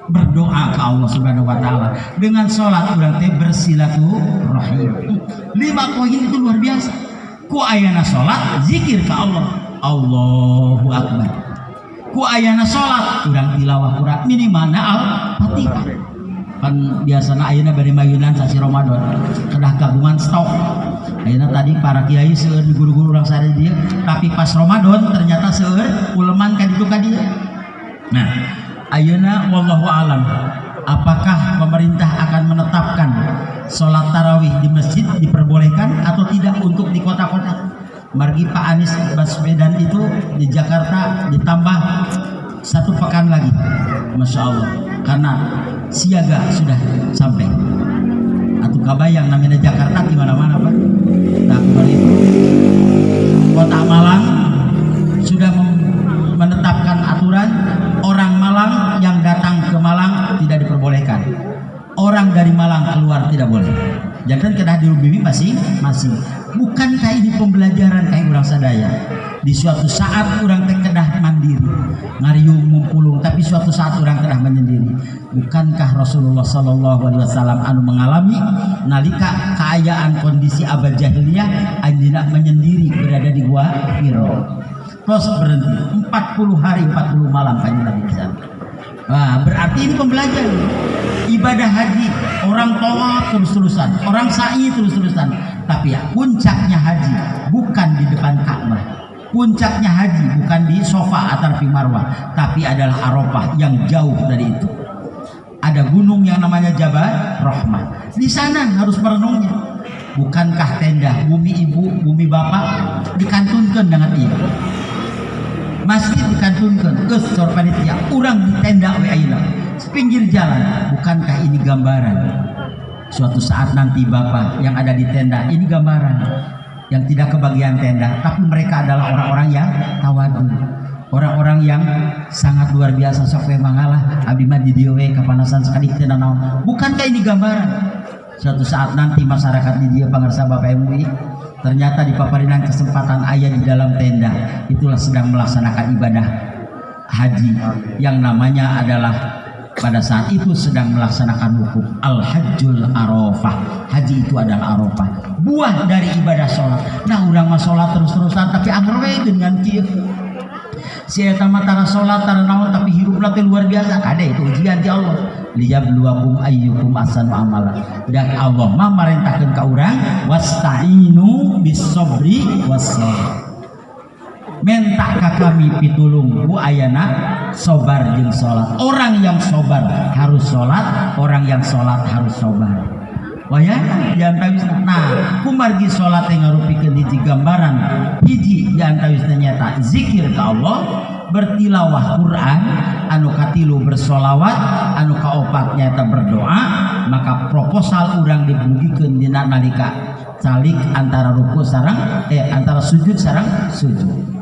berdoa ke Allah Subhanahu wa taala, dengan sholat urang teh bersilaturahim. 5 poin itu luar biasa. Ku ayana sholat zikir ke Allah, Allahu Akbar. Ku ayana sholat urang tilawah Quran minimalna Al-Fatihah. Kan biasana ayeuna bade mayunan sasi Ramadan kedah kagungan stok. Ayeuna tadi para kiai seueur di guru-guru urang sare dia, tapi pas Ramadan ternyata seueur uleman ka ditu ka dia. Nah, ayeuna wallahu alam, apakah pemerintah akan menetapkan sholat tarawih di masjid diperbolehkan atau tidak untuk di kota-kota? Margi Pak Anies Baswedan itu di Jakarta ditambah 1 pekan lagi, Masya Allah, karena siaga sudah sampai. Atau kabayang namanya Jakarta di mana-mana Pak. Nah kemarin Kota Malang sudah menetapkan aturan orang Malang yang datang ke Malang tidak diperbolehkan. Orang dari Malang keluar tidak boleh. Jangan kedah dirubimi masih. Bukankah ini pembelajaran kayak urang sadaya? Di suatu saat orang teh kedah mandiri, ngariung mumpulung, tapi suatu saat orang kedah menyendiri. Bukankah Rasulullah SAW anu mengalami nalika keayaan kondisi abad jahiliyah anjeunna menyendiri berada di gua Hiro. Terus berhenti 40 hari 40 malam kanjeng Nabi di sana. Nah, berarti ini pembelajaran. Ibadah haji orang tawaf terus-terusan, orang sa'i terus-terusan, tapi ya puncaknya haji bukan di depan Ka'bah, puncaknya haji bukan di Sofa atau di Marwah, tapi adalah Arafah yang jauh dari itu. Ada gunung yang namanya Jabal Rahmah, di sana harus merenungnya. Bukankah tenda bumi ibu bumi bapak dikantunkan dengan ibu, masjid dikantunkan geus cor panitia urang di tenda we ayeuna pinggir jalan. Bukankah ini gambaran suatu saat nanti Bapak yang ada di tenda ini gambaran yang tidak kebagian tenda, tapi mereka adalah orang-orang yang tawadu, orang-orang yang sangat luar biasa. Sok we mangalah abdi mah di dieu we kapanasan sekali teu naon. Bukankah ini gambaran suatu saat nanti masyarakat di dieu pangarsa Bapak MUI ternyata dipaparinan kesempatan ayah di dalam tenda, itulah sedang melaksanakan ibadah haji yang namanya adalah pada saat itu sedang melaksanakan wukuf al-hajjul arafah. Haji itu adalah arafah, buah dari ibadah sholat. Nah urang mah sholat terus-terusan tapi anger we dengan kieu si eta mah tara sholat tara naon tapi hirupna teh luar biasa. Ada itu ujian ti Allah, liyabluwakum ayyukum ahsanu amala. Dan Allah mah marentahkeun ka urang wasta'inu bis-sabri was-shalah, minta ka kami pitulung ku ayana sobar jeung sholat. Orang yang sobar harus sholat, orang yang sholat harus sobar. Wayana diantawisna. Nah, kumargi sholat yang ngarupikeun hiji gambaran, hiji diantawisna nyata zikir ka Allah, bertilawah Quran, anu katilu bersolawat, anu kaopat nyata berdoa. Maka proposal urang dibugikeun dina nalika salik antara ruku sareng antara sujud sareng sujud.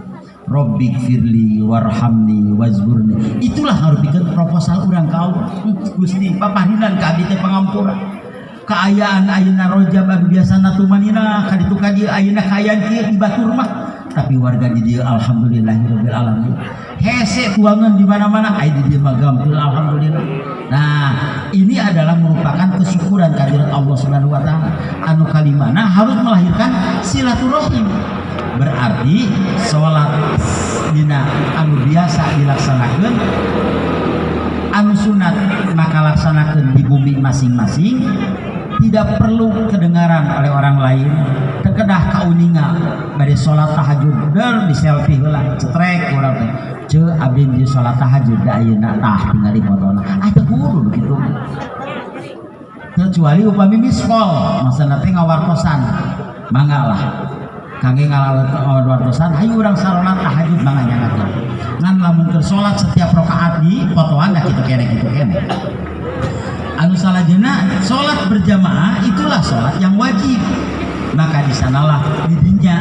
Robbi firli warhamni wazburni. Itulah ngarupikeun proposal urang ka Allah. Gusti paparinan ka abdi teh pangampura. Kaayaan ayeuna Rojab biasana tumanina ka ditu ka dieu ayeuna kaayaan kieu di batur mah. Tapi warga di dieu alhamdulillahirabbil alamin. Hese kuangan di mana-mana aya di dieu mah gampil alhamdulillah. Nah, ini adalah merupakan kesyukuran kehadirat Allah Subhanahu wa taala. Anu kalimana harus melahirkan silaturahim. Berarti sholat dina anu biasa dilaksanakan, anu sunat maka laksanakan di bumi masing-masing. Tidak perlu kedengaran oleh orang lain. Terkedah kauninga bade sholat tahajud der di selfie heula cetrek urang teh ceu abdi di sholat tahajud da ayeuna tah tinggal di fotona. Teu kudu begitu. Kecuali upami miskol masana teh ngawartosan mangga lah kangge ngawartosan hayu urang salat tahajud mangga nyangatna ngan lamun keur salat setiap rakaat di fotoan da kitu kene anu salajena salat berjamaah itulah salat yang wajib. Maka di sanalah didinya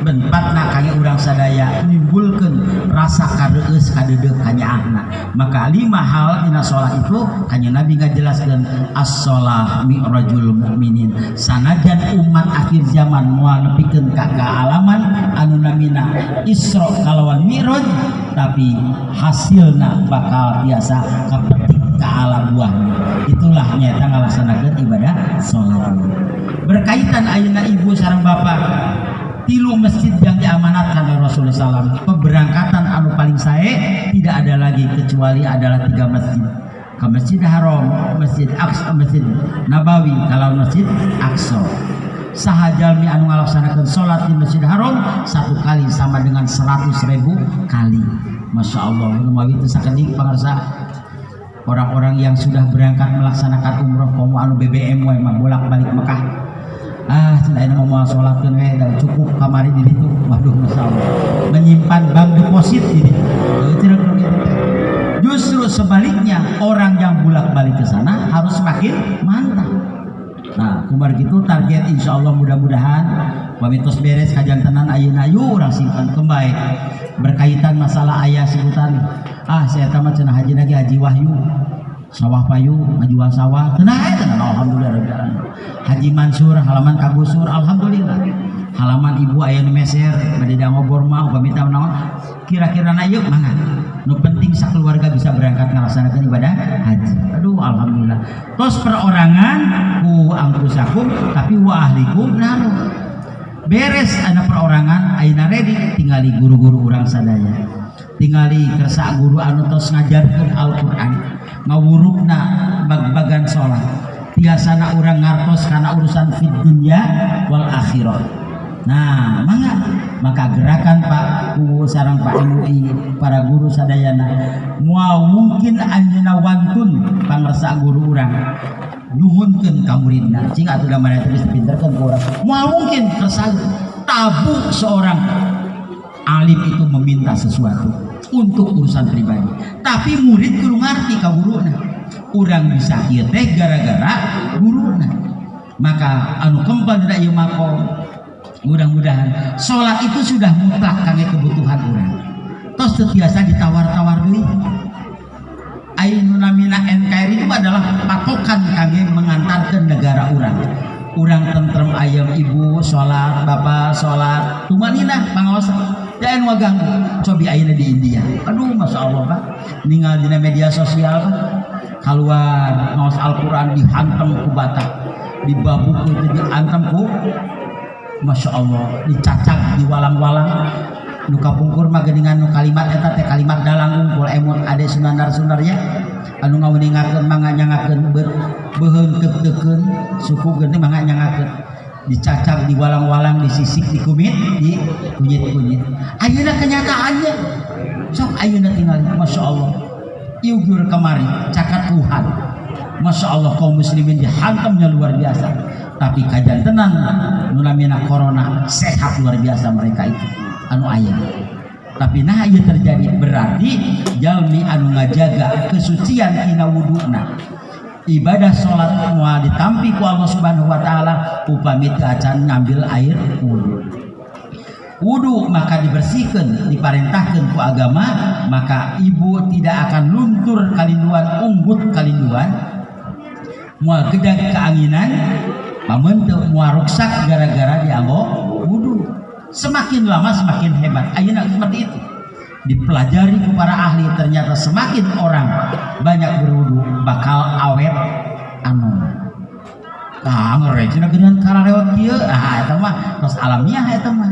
benpatna kangge urang sadaya nimbulkeun rasa kareueus kadeudeuh ka nyaahna. Maka 5 hal dina salat itu hanya Nabi ngajelaskeun as-shalah mi'rajul mukminin. Sanajan umat akhir zaman moal nepikeun ka alaman anu namina Isra kalawan Mi'raj, tapi hasilna bakal biasa kapetik ka alam buahna. Itulah nyata ngalaksanakeun ibadah salat. Berkaitan ayeuna ibu sareng bapak, 3 masjid yang diamanatkan oleh Rasulullah SAW. Pemberangkatan anu paling sae tidak ada lagi kecuali adalah 3 masjid. Ke Masjid Haram, Masjid Aqsa, Masjid Nabawi, kalau Masjid Aqsa. Saha jalmi anu ngalaksanakeun salat di Masjid Haram 1 kali sama dengan 100.000 kali. Masya Allah, menawi teu sakedik pangarsa. Orang-orang yang sudah berangkat melaksanakan umroh komo anu BBM we mah bolak-balik Mekah. Tidak mau sholatkan we dan cukup kamari di situ. Waduh, masya Allah, menyimpan bank deposit di situ. Justru sebaliknya, orang yang bolak-balik ke sana harus semakin mantap. Nah, kumar gitu target insya Allah mudah-mudahan pamitos beres kajian tenan ayeuna ayu urang simpan kembali berkaitan masalah ayah sebutan. Saya tamat cenah haji lagi haji wahyu. Sawah payu ngajual sawah tenang alhamdulillah. Haji Mansur halaman Kagusur alhamdulillah. Halaman ibu aya nu meser bade da ngobor mah upami tah naon kira-kira na yeuh mangga. Nu penting sakeluarga bisa berangkat ngalaksanakeun ibadah haji. Aduh alhamdulillah. Tos perorangan ku angkusakum tapi wa ahlikum naruh. Beres ana perorangan ayeuna ready tingali guru-guru urang sadaya. Tingali kersa guru anu tos ngajarkeun Al-Qur'an. Ngawurukna bag-bagan sholat biasana orang ngartos karena urusan fid dunya wal akhirah. Nah maka gerakan Pak ku sareng Pak MUI para guru sadayana moal mungkin anjeunna wantun pangersa guru urang nyuhunkeun ka muridna cing atuh da maneh teh dipinterkeun ku urang moal mungkin kersa tabu seorang alim itu meminta sesuatu. untuk urusan pribadi. Tapi murid kudu ngarti ka guruna. Urang bisa kieu teh gara-gara guruna. Maka anu kempal dina ieu makom, mudah-mudahan sholat itu sudah mutlak kangge kebutuhan urang. Tos teu tiasa ditawar-tawar deui. Ainu namina NKRI itu adalah patokan kangge mengantarkan negara urang. Urang tentrem ayam ibu sholat, bapak sholat, tumanina pangaos. Jangan waganggu. Cobi ayeuna di India. Aduh, masya Allah Pak. Ninggal dina media sosial Pak. Keluar ngaos Al-Quran dihantam ku batak, dibabuk itu dihantam ku, masya Allah, dicacak di walang-walang. Nu kapungkur mah geuningan nu kalimat eta teh kalimat dalang unggul emot ade sunandar-sundarnya anu ngawuningakeun mangga nyangakeun beuheung teukeun suku geuning mangga nyangakeun, dicacak di walang-walang, disisik, dikumit, di kunyit-kunyit. Ayeuna kenyataannya sok ayeuna tinggal masya Allah iugur kemari cakat Tuhan, masya Allah kaum muslimin dihantamnya luar biasa. Tapi kajian tenang nu namina corona sehat luar biasa mereka itu anu aya. Tapi nah ieu terjadi berarti jalmi anu ngajaga kesucian tina wuduna, ibadah sholat moal ditampi ku Allah Subhanahu wa taala upami teu acan ngambil air wudu maka dibersihkan, diparentahkan ku agama, maka ibu tidak akan luntur kalinduan, unggut kalinduan, moal gedag keanginan, pamun teu moal ruksak gara-gara dianggo wudu. Semakin lama semakin hebat. Ayeuna seperti itu dipelajari ku para ahli, ternyata semakin orang banyak berwudu bakal awet anu ngeurejeuna geunan kararewat kieu. Eta mah tos alamiah eta mah.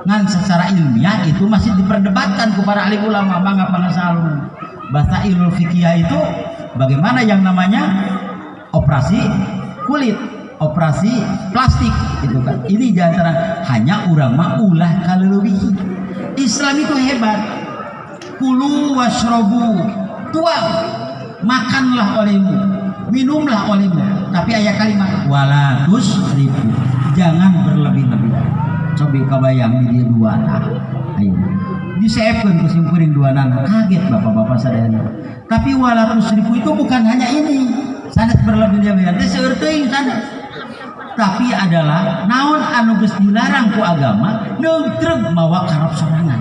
Ngan secara ilmiah itu masih diperdebatkan ku para ahli ulama. Mangga pangasalun bahasa ilmu fikih itu bagaimana yang namanya operasi kulit, operasi plastik itu kan. Ini diantara hanya urang mah ulah kaleuwih. Islam itu hebat. Kulu washrobu, tuang, makanlah olehmu, minumlah olehmu. Tapi ayat kalimat wala tusrifu, jangan berlebih-lebihan. Coba kabayang di dia dua nah, ayo diseepkeun ku simkuring dua nana, kaget bapak-bapak sadayana. Tapi wala tusrifu itu bukan hanya ini, sanes berlebih-lebihan teh seueur teuing sanes. Tapi adalah naon anu geus dilarang ku agama neutreg mawa karep sorangan.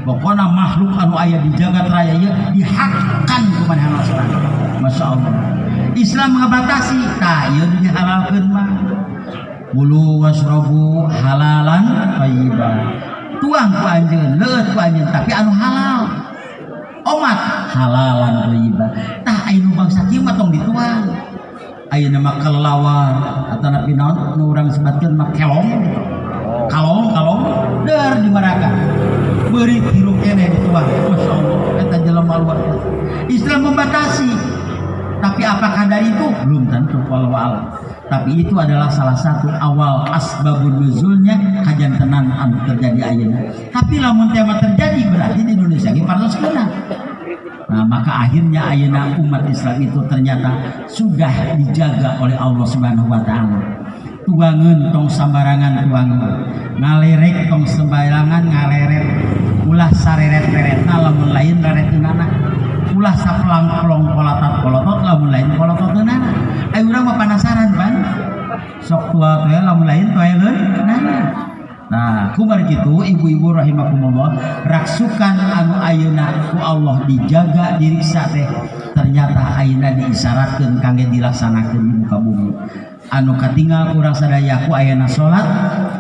Pokoknya makhluk anu aya di jagat raya ieu dihakkan ku manehna sorangan. Masya Allah. Islam mengabatasi, tah ieu dihalalkeun mah. Bulu wasrobu halalan thayyiban. Tuang ku anjeun, leueut ku anjeun, tapi anu halal. Omat halalan thayyiban. Tah anu bangsa kieu mah tong dituang. Ayeuna mah kelelawar atana pinaon nu urang sebatkeun mah kelong gitu. Kalong der dimarakan. Beri tiru kene dituang. Masya Allah, eta jelema luar biasa. Islam membatasi. Tapi apakah dari itu? Belum tentu, wallahu a'lam. Tapi itu adalah salah satu awal asbabun nuzulnya kajian tenan anu terjadi ayeuna. Tapi lamun tema terjadi berarti di Indonesia ge partos keuna. Nah, maka akhirnya ayeuna umat Islam itu ternyata sudah dijaga oleh Allah Subhanahu wa taala. Tuangeun tong sambarangan tuangeun. Ngalerek tong sembarangan ngaleret. Ulah sareret-reretna lamun lain rereteunana. Ulah saplang-plong polotot lamun lain polototeunana. Ayo urang mah penasaran pan. Sok tua teh lamun lain toeleunana. Nah, kumar gitu ibu-ibu rahimakumullah, raksukan anu ayeuna ku Allah dijaga diriksa teh ternyata ayeuna diisyaratkeun kangge dilaksanakeun di muka bumi. Anu katinggal urang sadaya ku ayeuna salat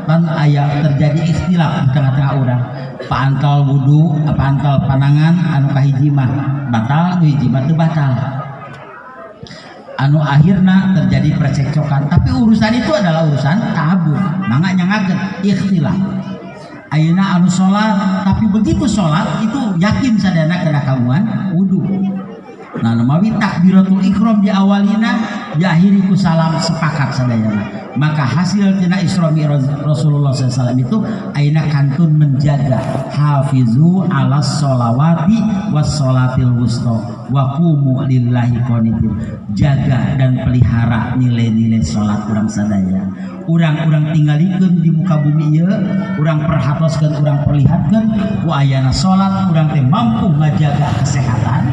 kan aya terjadi ikhtilaf di tengah-tengah urang. Paantal wudu, paantal panangan anu kahiji mah batal, nu hiji mah teu batal. Anu akhirna terjadi percekcokan, tapi urusan itu adalah urusan tabu, mangga nyangakeun ikhtilaf. Ayeuna anu salat, tapi begitu salat itu yakin sadana kana kagungan wudu. Nah, lemawi takbiratul ihram di awalina diakhiri ku salam sepakat sadayana. Maka hasil tina Isra Mi'raj Rasulullah SAW itu aina kantun menjaga hafizu ala sholawati was sholatil wusta wa qumu lillahi qanitin. Jaga dan pelihara nilai-nilai sholat urang sadaya. Urang-urang tinggalikeun di muka bumi ieu, urang perhatoskeun, urang perlihatkeun ku ayana sholat urang teh mampu ngajaga kesehatan,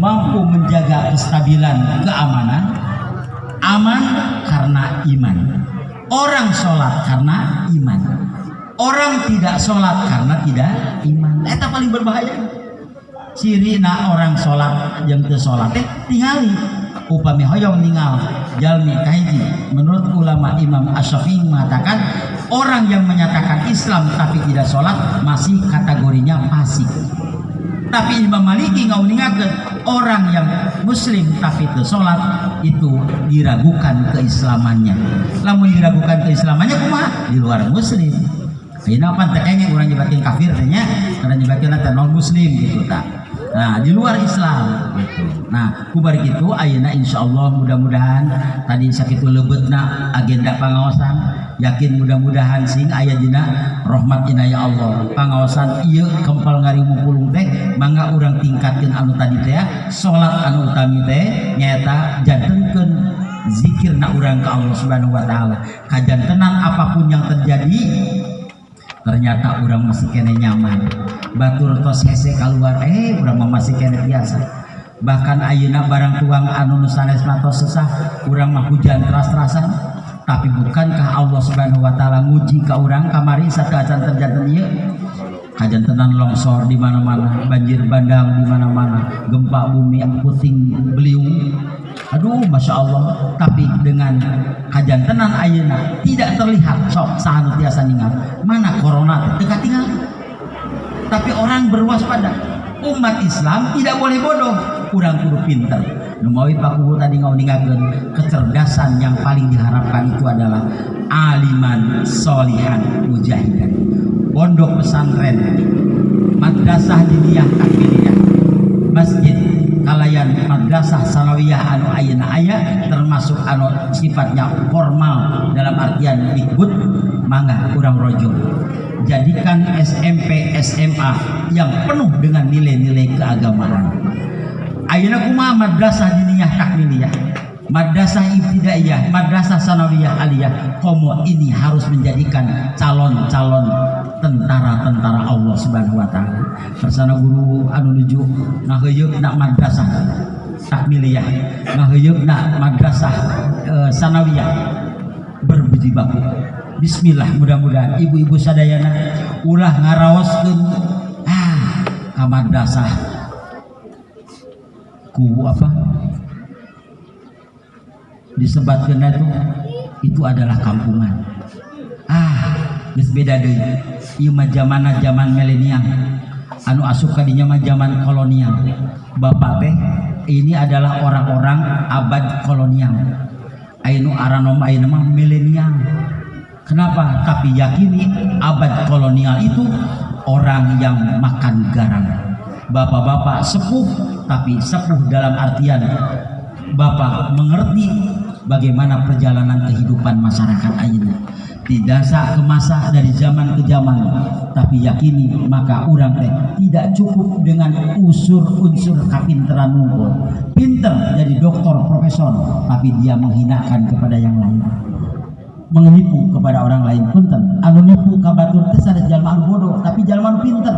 mampu menjaga kestabilan keamanan. Aman karena iman. Orang sholat karena iman. Orang tidak sholat karena tidak iman. Eta paling berbahaya. Cirina orang sholat yang teu sholat teh tingali. Upami hoyong ningal jalmi kahiji. Menurut ulama Imam Asy-Syafi'i mengatakan orang yang menyatakan Islam tapi tidak sholat masih kategorinya fasik. Tapi Imam Maliki ngauningakeun orang yang muslim tapi teu salat itu diragukan keislamannya. Lamun diragukan keislamannya kumaha? Di luar muslim. Ayeuna pan teh kengeng urang nyebatkeun kafir teh nya, karena nyebatkeun teh non muslim gitu tah. Nah, di luar Islam gitu. Nah, kubar kitu ayeuna insyaallah mudah-mudahan tadi sakitu lebeutna agenda pangaosan, yakin mudah-mudahan sing aya dina rahmat inaya Allah. Pangaosan ieu kempal ngarimupulung teh mangga urang tingkatkeun anu tadi teh salat anu utami teh nyaeta jantenkeun zikirna urang ka Allah Subhanahu wa taala. Kajantenan apapun yang terjadi ternyata orang masih kene nyaman, batur tos hese keluar orang masih kene biasa. Bahkan ayeuna barang tuang anu sanesna tos susah urang mah hujan teras-terasan. Tapi bukankah Allah Subhanahu wa taala nguji ka urang kamari sakajan terjanten ieu? Kajantenan longsor di mana-mana, banjir bandang di mana-mana, gempa bumi puting beliung. Aduh, masya Allah. Tapi dengan kajantenan ayeuna tidak terlihat sok sahanu tiasa ningal. Mana corona teh tinggal. Tapi orang berwaspada. Umat Islam tidak boleh bodoh. Kurang kudu pinter. Nu mawi pakuhu tadi ngauningakeun kecerdasan yang paling diharapkan itu adalah aliman solihan mujahidan. Pondok pesantren, madrasah diniyah takbiriyah, masjid kalayan madrasah sanawiyah anu ayeuna aya termasuk anu sifatnya formal dalam artian dikbud mangga urang rojo. Jadikan SMP SMA yang penuh dengan nilai-nilai keagamaan. Ayeuna kumaha madrasah diniyah takbiriyah, madrasah ibtidaiyah, madrasah sanawiyah aliyah, komo ini harus menjadikan calon-calon tentara-tentara Allah Subhanahu wa taala. Bersana guru anu nuju ngaheuyeukna madrasah takmiliyah, ngaheuyeukna madrasah sanawiyah berjibaku. Bismillah, mudah-mudahan ibu-ibu sadayana ulah ngaraoskeun ka madrasah ku apa? Disebatkeun itu adalah kampungan. Geus beda deui. Ieu mah zamanna zaman milenial. Anu asup ka dinya mah zaman kolonial. Bapak teh ini adalah orang-orang abad kolonial. Ayeuna aranom ayeuna mah milenial. Kenapa? Tapi yakini abad kolonial itu orang yang makan garam. Bapak-bapak sepuh, tapi sepuh dalam artian bapak mengerti bagaimana perjalanan kehidupan masyarakat ayeuna. Tidak sah ke masa dari zaman ke zaman, tapi yakini maka urang teh tidak cukup dengan unsur kapinteran unggul. Pinter jadi doktor, profesor, tapi dia menghinakan kepada yang lain, menipu kepada orang lain. Punten, anu nipu ka batur teh sada jalma anu bodoh, tapi jalma anu pinter.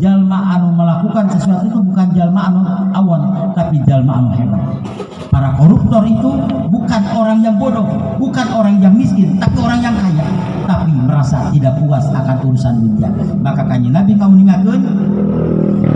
Jalma anu melakukan sesuatu itu bukan jalma anu awon, tapi jalma anu hebat. Para koruptor itu bukan orang yang bodoh, bukan orang yang miskin, tapi orang yang kaya, tapi merasa tidak puas akan urusan dunia. Maka kanjeng Nabi ngauningakeun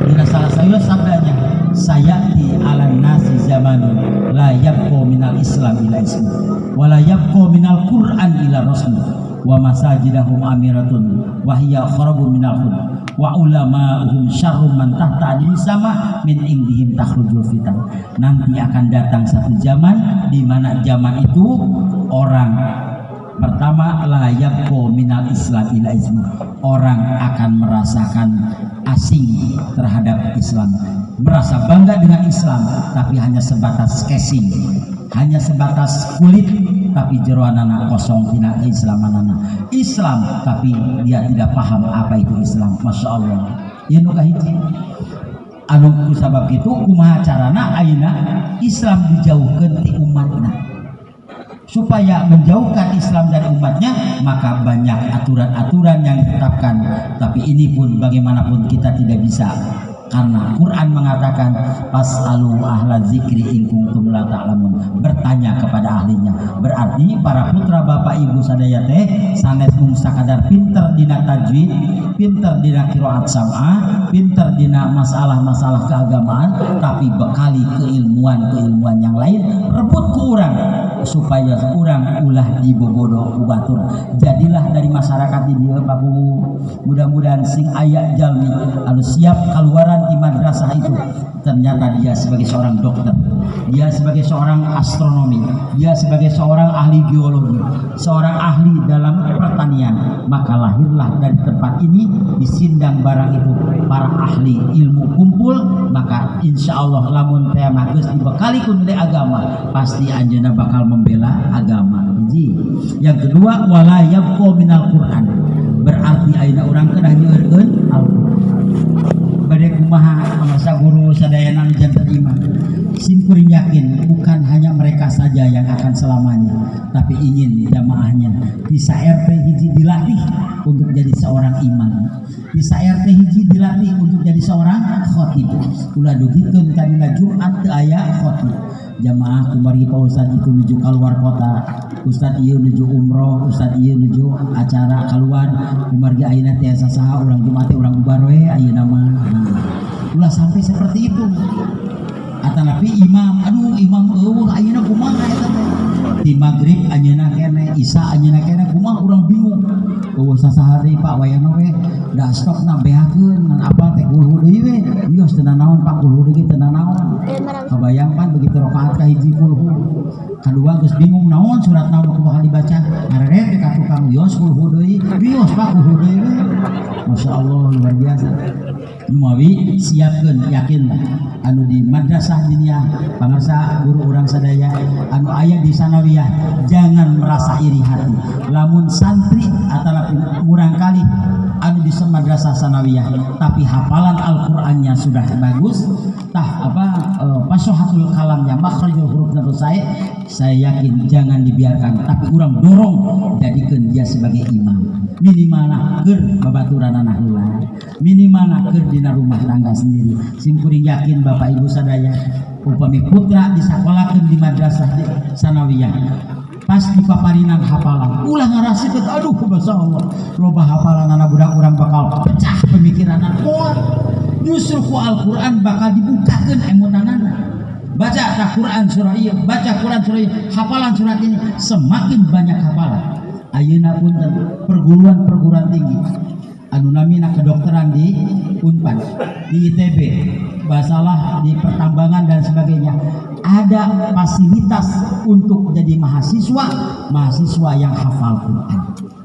dina salah saya sabdanya, sayati ala nasi zamanun la yabqa minal islam ila ismu wa la yabqa minal qur'an ila rasul wa masajidahum amiratun wa hiya kharabun minal khud wa ulama'uhum syarrum man tahta adil sama min indihim takhrujul fitan. Nanti akan datang satu zaman di mana zaman itu orang pertama la yabqa minal islam ila ismu, orang akan merasakan asing terhadap Islam, merasa bangga dengan Islam tapi hanya sebatas casing, hanya sebatas kulit tapi jeroanana kosong tina keislamanana. Islam tapi dia tidak paham apa itu Islam. Masya Allah ya nu kahiji anu kusabab itu kumaha carana ayeuna Islam dijauhkeun ti umatna. Supaya menjauhkan Islam dari umatnya, maka banyak aturan-aturan yang ditetapkan. Tapi ini pun bagaimanapun kita tidak bisa, karena Quran mengatakan fas'alu ahla zikri in kuntum la ta'lamun, bertanya kepada ahlinya. Berarti para putra bapak ibu sadaya teh sanes mung sakadar pinter dina tajwid, pinter dina qiraat sam'ah, pinter dina masalah-masalah keagamaan, tapi bekali keilmuan yang lain rebut ku urang supaya urang ulah dibobodo ku batur. Jadilah dari masyarakat di dieu Pak Bu, mudah-mudahan sing aya jalmi anu siap kaluaran di madrasah itu ternyata dia sebagai seorang dokter, dia sebagai seorang astronomi, dia sebagai seorang ahli geologi, seorang ahli dalam pertanian. Maka lahirlah dari tempat ini di sindang barang itu para ahli ilmu kumpul. Maka insya Allah lamun teh mageus dibekali ku agama, pasti anjeunna bakal membela agama. Yang kedua, wala yabqa minal Qur'an, berarti ayeuna urang kedah nyeueurkeun Al-Qur'an. Bade kumaha mangsa guru sadayana anu janten iman, simkuring yakin bukan hanya mereka saja yang akan selamanya, tapi ingin jamaahnya di RT hiji dilatih untuk jadi seorang imam, di RT hiji dilatih untuk jadi seorang khotib. Ulah dugikeun ka dina Jumat teu aya khotib. Jamaah kumari Pak Ustad itu menuju keluar kota, Ustad ieu menuju umroh, Ustad ieu menuju acara keluar, kumargi ayeuna teh saha urang Jumat teh urang bubar we ayeuna mah. Ulah sampai seperti itu. Atanapi imam, aduh imam eueuh ayeuna kumaha eta teh. Di magrib anjeunna kene, isya anjeunna kene, kumaha urang bingung. Eueuh sasahari Pak wayana we da stokna beakeun ngan apal teh kulhu deui we. Wios teu naon Pak kulhu deui teu naon. Kabayang pan begitu rakaat ka hiji kulhu. Kadua geus bingung naon surat naon nu bakal dibaca. Ngarenet teh ka tukang wios kulhu deui. Wios Pak kulhu deui we. Masyaallah luar biasa. Numawi siapkeun yakin anu di madrasah diniyah pangarsa guru urang sadaya anu aya di sanawiyah jangan merasa iri hati lamun santri ataupun murang kali anu di madrasah sanawiyah tapi hafalan Al-Qur'annya sudah bagus fasohatul kalamnya makhrajul hurufna saya yakin jangan dibiarkan tapi urang dorong jadikan dia sebagai imam minimal keur babaturanana heula minimal keur dina rumah tangga sendiri. Simkuring yakin Bapak Ibu sadaya upami putra disakolahkeun di madrasah sanawiyah pas dipaparinan hafalan ulah ngarasikeun aduh masyaallah loba hafalanana budak urang bakal pecah pemikiranna moal justru ku Al-Qur'an bakal dibukakeun emunanana. Baca Al-Qur'an surah ieu, baca Quran surah ieu, hafalan surat ini semakin banyak hafalan. Ayeuna pun perguruan tinggi anu namina kedokteran di Unpad, di ITB, basalah di pertambangan dan sebagainya, ada fasilitas untuk jadi mahasiswa yang hafal Quran.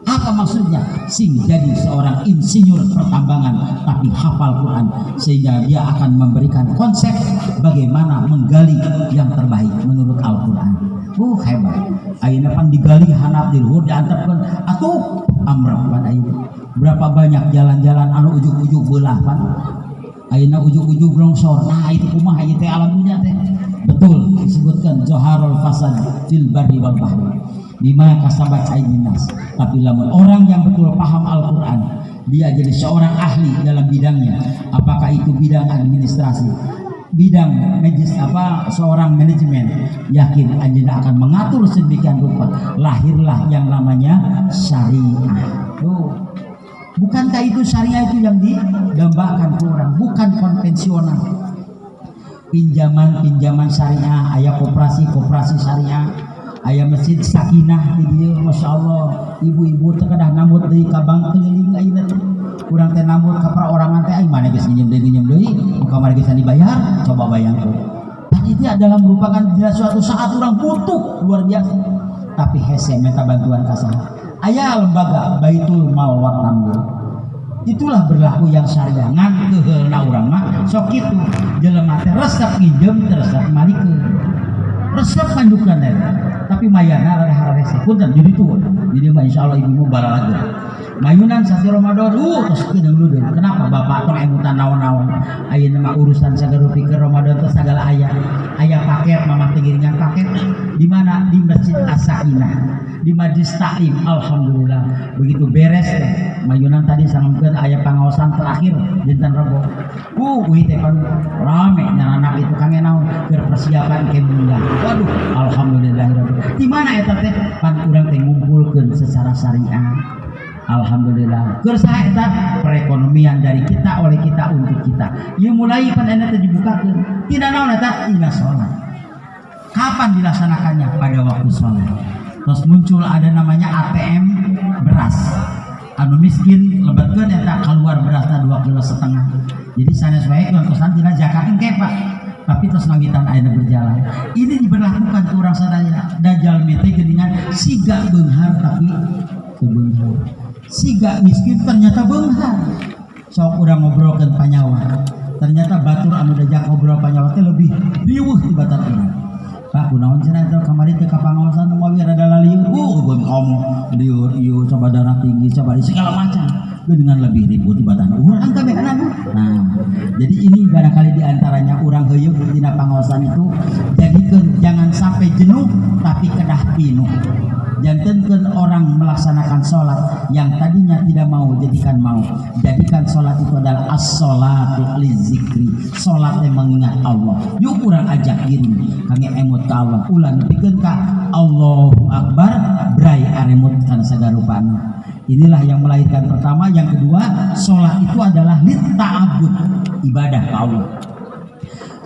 Apa maksudnya? Sing jadi seorang insinyur pertambangan tapi hafal Quran sehingga dia akan memberikan konsep bagaimana menggali yang terbaik menurut Al-Quran. Hebat. Ayeuna pan digali hanap di luhur diantepkeun atuh amrah pan ayeuna. Berapa banyak jalan-jalan anu ujug-ujug beulah pan. Ayeuna ujug-ujug longsor. Nah itu kumaha ieu teh alam dunya teh. Betul disebutkan zaharul fasad fil barri wal bahri. Bima kasabat aydin nas. Tapi lamun orang yang betul paham Al-Qur'an, dia jadi seorang ahli dalam bidangnya. Apakah itu bidang administrasi, bidang seorang manajemen, yakin anjeunna akan mengatur sedemikian rupa lahirlah yang namanya syariah. Bukankah itu syariah itu yang didambakan ke orang, bukan konvensional. Pinjaman syariah, aya koperasi syariah, aya masjid Sakinah di dieu, masyaallah. Ibu-ibu teh kedah namut deui ka bank keliling ayeuna teh. Urang teh namut ka perorangan teh ai mana geus nginjem deui, muka mari geus dibayar, coba bayangkeun. Dan itu adalah merupakan suatu saat orang butuh luar biasa. Tapi hese minta bantuan ka saha? Aya lembaga Baitul Mal wa Tanwir. itulah berlaku yang syariah ngan keheulna urang mah sok kitu jelema teh resep nginjem resep malikeun resep manjukan teh tapi mayana rada hararese punten jadi tuh jadi mah insyaallah ibu mau bala lagi mayunan sasi Ramadan terus kedeung lu kenapa bapak tong emutan naon-naon ayeuna mah urusan sagala pikeun Ramadan teh sagala aya paket mamah teh giringan paket di mana di Masjid As-Sakinah di Majlis Taklim alhamdulillah begitu beres teh mayunan tadi sangkeun aya pangaosan terakhir dinten Rebo uih teh kan rame nyana itu kangen naon keur persiapan ke bulan waduh alhamdulillah di mana eta teh pan urang teh ngumpulkeun secara syariah alhamdulillah kersa eta perekonomian dari kita oleh kita untuk kita ieu mulai pan eta teh dibukakeun tidak naon eta ina salat kapan dilaksanakannya pada waktu salat terus muncul ada namanya ATM beras anu miskin lebetkeun eta keluar berasna 2,5 kilo jadi sanes wae kontosan tina zakatin ke Pak tapi terus ngawitan ayeuna berjalan ini diberlakukan ke urang sadaya dajal mete geuningan siga beunghar tapi teu beunghar siga miskin ternyata beunghar sok urang ngobrolkeun panyawa ternyata batur anu dajak ngobrol panyawa teh lebih riweuh ti batat urang Pak kunaon cenah eta kamari teh ka pangaosan mobil rada lalieur beun ngomong lieur ieu coba darah tinggi coba segala macam dengan lebih ribut di batang urang kabeh nah jadi ini barangkali diantaranya urang heuyeuk dina pangaosan itu jadikeun jangan sampai jenuh tapi kedah pinuh jantenkeun orang melaksanakan sholat yang tadinya tidak mau jadikan mau jadikan sholat itu adalah as-sholatu lizikri sholat yang mengingat Allah yuk urang ajak diri kami emut ka Allah ulah nepikeun ka Allahu Akbar brai aremut kana sagarupana inilah yang melahirkan pertama yang kedua sholat itu adalah litta'abud ibadah ka Allah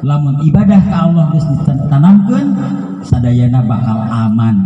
lamun ibadah ka Allah geus ditanamkeun sadayana bakal aman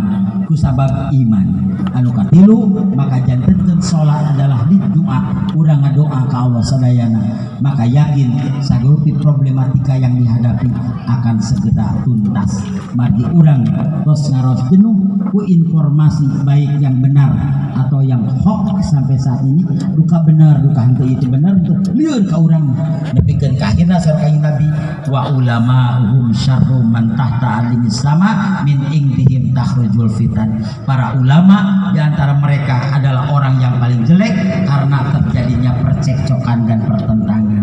ku sabab iman anu katilu maka jantenkeun salat adalah doa urang ngadoa ka Allah sadayana maka yakin sagerupi problematika yang dihadapi akan segera tuntas margi urang tos ngaros jenuh ku informasi baik yang benar atau yang hoax sampai saat ini duka benar duka henteu itu benar lieur ka urang nepikeun ka akhirna sareng Nabi wa ulama'uhum syarru man tahta alimis sama min indihim takhrujul fitan para ulama diantara mereka adalah orang yang paling jelek karena terjadinya percekcokan dan pertentangan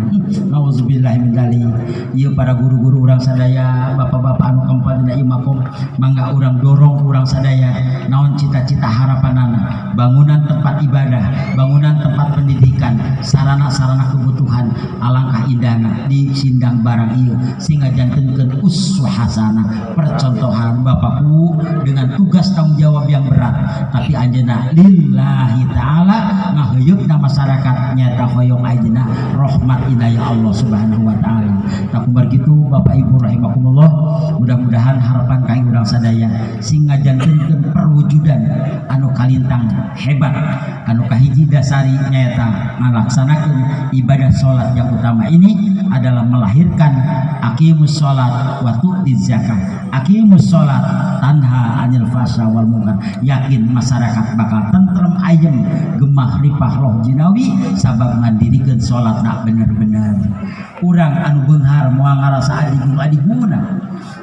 nauzubillahi min dzalik ieu para guru-guru urang sadaya bapak-bapak anu kempat dina ieu makom mangga urang dorong urang sadaya naon cita-cita harapanana bangunan tempat ibadah bangunan tempat pendidikan sarana-sarana kebutuhan alangkah indahna di sindang barang ieu sehingga jantenkeun uswah hasanah percontohan bapakku dengan tugas tanggung jawab yang berat tapi anjeunna lillahi ta'ala ngaheuyeupna masyarakat nyata hoyong ayeuna rahmat inayah Allah subhanahu wa ta'ala tak begitu Bapak Ibu rahimakumullah mudah-mudahan harapan kaing urang sadaya sehingga jantenkeun perwujudan anu kalintang hebat anu kahiji dasari nyaeta ngalaksanakeun ibadah salat yang utama ini adalah melahirkan aqimus sholat wa tu'tiz zakah aqimus sholat tanha anil fasya wal munkar yakin masyarakat bakal tentrem ayem gemah ripah roh jinawi sabab ngandirikeun sholatna bener-bener urang anu beunghar moal ngarasa adiguna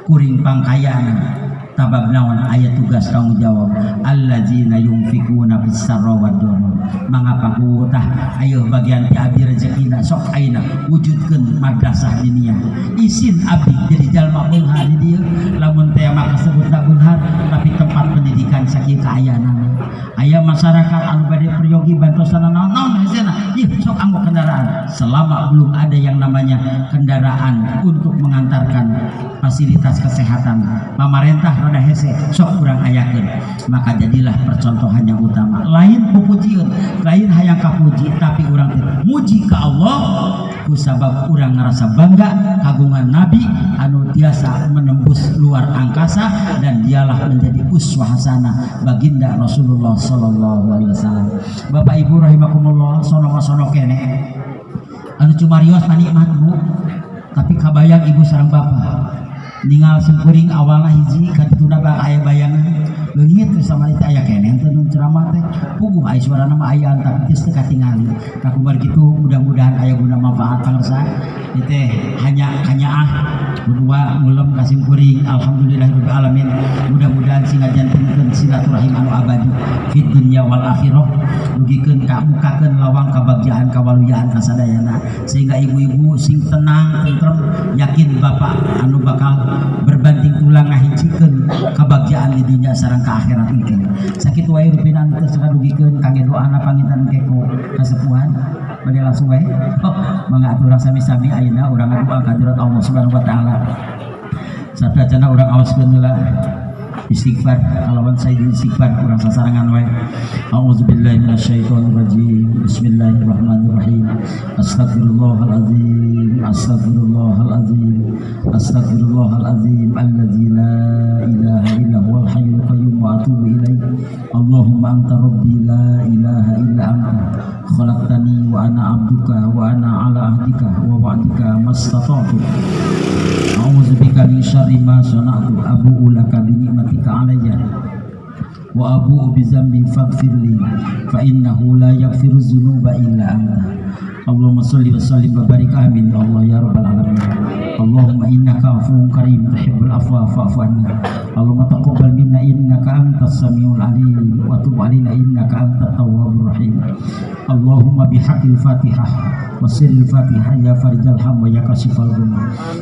kuring pangkayana tabab naon aya tugas tanggung jawab allazina yunfikuna fis sarra wad dharra mangapa ku tah ayo bagian ti abdi rezekina sok ayeuna wujudkeun madrasah diniyah isin abdi jadi jalma beunghar di dieu lamun teh mah kasebutna beunghar tapi tempat pendidikan sakieu kaayaanana aya masyarakat anu bade priyogi bantosana naon hasilna ieu sok anggo kendaraan selama belum ada yang namanya kendaraan untuk mengantarkan fasilitas kesehatan pemerintah rada hese sok urang ayakeun maka jadilah percontohan yang utama lain pupujieun lain hayang kapuji tapi urang teh muji ka Allah ku sabab urang ngarasa bangga kagungan nabi anu tiasa menembus luar angkasa dan dialah menjadi uswah hasanah baginda Rasulullah sallallahu alaihi wasallam Bapak Ibu rahimakumullah sono-sono kene anu cumarios manikmat Bu tapi kabayang ibu sareng bapak ningal simkuring awalna hiji kadituna bak aya bayangan leungit ke samarita aya keneh teh nu ceramah teh puguh aya suarana mah aya tapi geus teu katingali nah kumaha kitu mudah-mudahan aya guna manfaat pangarsa ieu teh hanya kedua ngulem kasimkuring alhamdulillahirabbil alamin mudah-mudahan sing ngajantenkeun silaturahim anu abadi fid dunya wal akhirah dugikeun ka mukakeun lawang kabagjaan kawaluyaan kasadayana sehingga ibu-ibu sing tenang tentrem yakin bapak anu bakal berbanting tulang ngahijikeun kabagjaan di dunia sareng ka akhirat engke sakit wae rupina anu teu sakadugikeun kangge doana panginten keko kasepuhan bade langsung wae mangga atur sami-sami ayeuna urang ngadoa ka hadirat Allah Subhanahu wa taala sadayana urang aoskeun heula istighfar kalawan sayyidul istighfar urang sasarangan wae auzubillahi minasyaitonir rajim bismillahirrahmanirrahim astagfirullahalazim astagfirullahalazim astagfirullahalazim alladzi la ilaha illa huwal hayyul qayyum wa atubu ilaih allahumma anta rabbi la ilaha illa anta khalaqtani wa ana abduka wa ana ala ahdika wa wa'dika mastata'tu a'udzubika min syarri ma sana'tu abu'u laka bi ni'matika alayya wa abu'u bi dzambi faghfirli fa innahu la yaghfiru dzunuba illa anta Allahumma sholli wa sallim wa barik amin ya Allah ya rabbal alamin Allahumma innaka afuwwun karim tuhibbul afwa fa'fu anna Allahumma taqabbal minna innaka antas samiul alim wa tub alaina innaka antat tawwabur rahim Allahumma bihaqqil Fatihah wa sirril Fatihah ya farijal ham wa ya kashifal ghum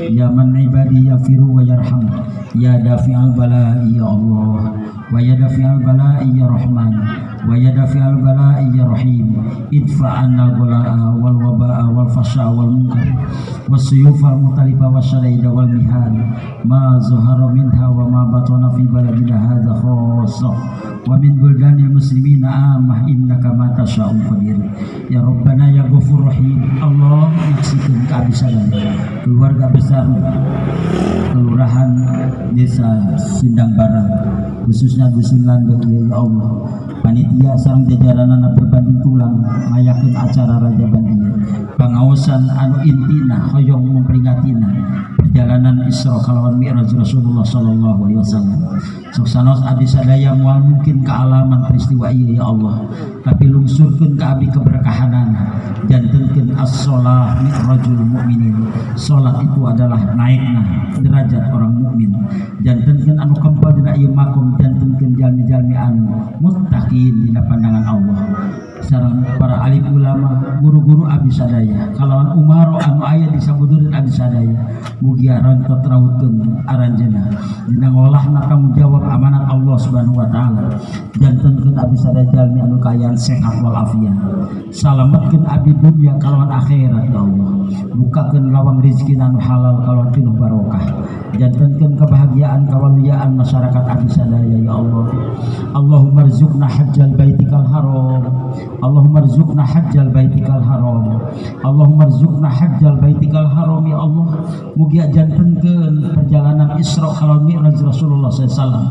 ya man ibadi yafiru wa yarham ya dafi'al bala'i ya Allah wa ya dafi'al bala'i ya Rahman wa ya dafi'al bala'i ya Rahim idfa' annal bala'a wal waba'a wal fasha wal munkar was suyufal mutalifa wasyadaida wal mihan ma zahara minha wa ma batana fi baladina hadza khassa wa min buldanil muslimina amah innaka ma tasya'u qadir ya rabbana ya ghafur rahim Allah yaksikeun ka abisadan keluarga besar kelurahan desa Sindang Barang khususnya dusun Landok ya Allah panitia sareng jajaranana berbanding tulang ngayakeun acara rajaban ieu pangaosan anu intina hoyong memperingatina perjalanan Isra kalawan Mi'raj Rasulullah sallallahu alaihi wasallam suksanos abdi sadaya moal mungkin kealaman peristiwa ieu ya Allah tapi lungsurkeun ka abdi keberkahanana jantenkeun as-shalah mi'rajul mukminin salat itu adalah naikna derajat orang mukmin jantenkeun anu kempal dina ieu makom jantenkeun jalmi-jalmi anu muttaqin dina pandangan Allah sareng para alim ulama guru-guru abdi sadaya kalawan umaro anu aya di sabudureun abdi sadaya mugi rantot rawuhkeun aranjeunna dina ngolahna tanggung jawab amanat Allah Subhanahu wa taala jantenkeun abdi sadaya jalmi anu kayaan sehat wal afiat salametkeun abdi dunya kalawan akhirat ya Allah bukakeun lawang rezeki anu halal kalawan penuh barokah jantenkeun kebahagiaan kawaluyaan masyarakat abdi sadaya ya Allah Allahumma rzuqna hajjal baitikal haram Allahumma rzuqna hajjal baitikal haram Allahumma rzuqna hajjal baitikal haram ya Allah mugi jantenkeun perjalanan Isra kalawan Mi'raj Rasulullah sallallahu alaihi wasallam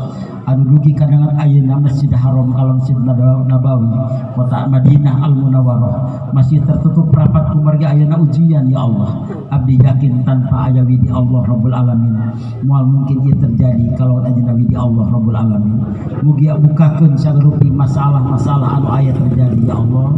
anu dugi kadangan ayeuna Masjid Haram kalawan Masjid Nabawi kota Madinah Al Munawwarah masih tertutup rapat kumarga ayeuna ujian ya Allah abdi yakin tanpa aya widi Allah Rabbul Alamin moal mungkin ieu terjadi kalau ayeuna widi Allah Rabbul Alamin mugi bukakeun sagerupi masalah-masalah anu aya terjadi ya Allah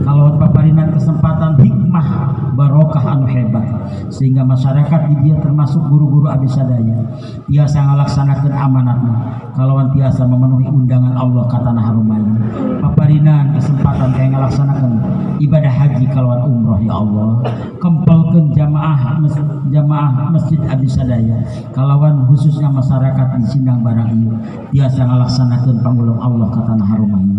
kalau paparinan kesempatan hikmah barokah anu hebat sehingga masyarakat di dia termasuk guru-guru abdi sadaya tiasa ngalaksanakeun amanatna kalawan tiasa memenuhi undangan Allah katana harumain paparinan kesempatan kaya ngalaksanakeun ibadah haji kalawan umroh ya Allah kempelkeun jamaah masjid abdi sadaya kalawan khususnya masyarakat di Sindang Barang ieu tiasa ngalaksanakeun panggulung Allah katana harumain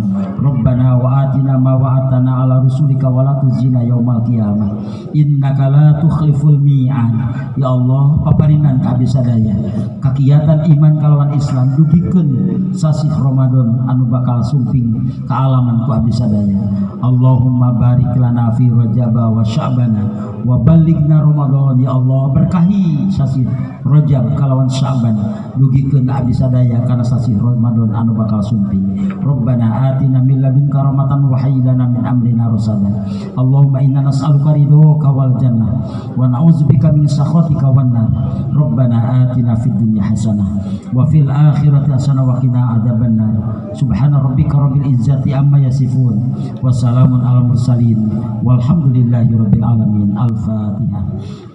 Rabbana wa atina ma wa'atana ala rusulika wa la tuzina yaumal qiyamah innaka la tukhliful mi'ad ya Allah paparinan ka abdi sadaya kakiatan iman kalawan Islam dugikeun sasih Ramadan anu bakal sumping kaalaman ku abdi sadaya Allahumma barik lana fi Rajab wa Sya'bana wa ballighna Ramadan ya Allah berkahi sasih Rajab kalawan Sya'ban dugikeun abdi sadaya kana sasih Ramadan anu bakal sumping Rabbana atina min ladunka rahmatan wa hayyi lana min amrina rasada Allahumma inna nas'aluka ridhoka wal jannah wa na'udzubika min sakhatika wan nar Rabbana atina fid dunya hasanah wa fil akhirati hasanah wa qina adzabannar. Subhana rabbika rabbil izzati amma yasifun wa salamun alal mursalin walhamdulillahi rabbil alamin. Al-Fatihah.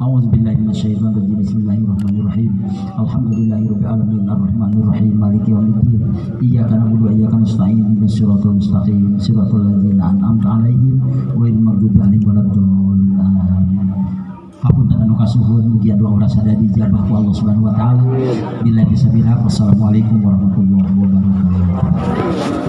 A'udzubillahi minasyaitonir rajim. Bismillahirrahmanirrahim. Alhamdulillahi rabbil alamin arrahmanir rahim maliki yaumiddin. Iyyaka na'budu wa iyyaka nasta'in ihdinas siratal mustaqim siratal ladzina an'amta 'alaihim ghairil maghdubi 'alaihim waladdallin. Amin. Hapunten anu kasuhun mugi doa urang sadaya dijabah ku Allah Subhanahu wa taala. Billahi bismillah. Wassalamualaikum warahmatullahi wabarakatuh.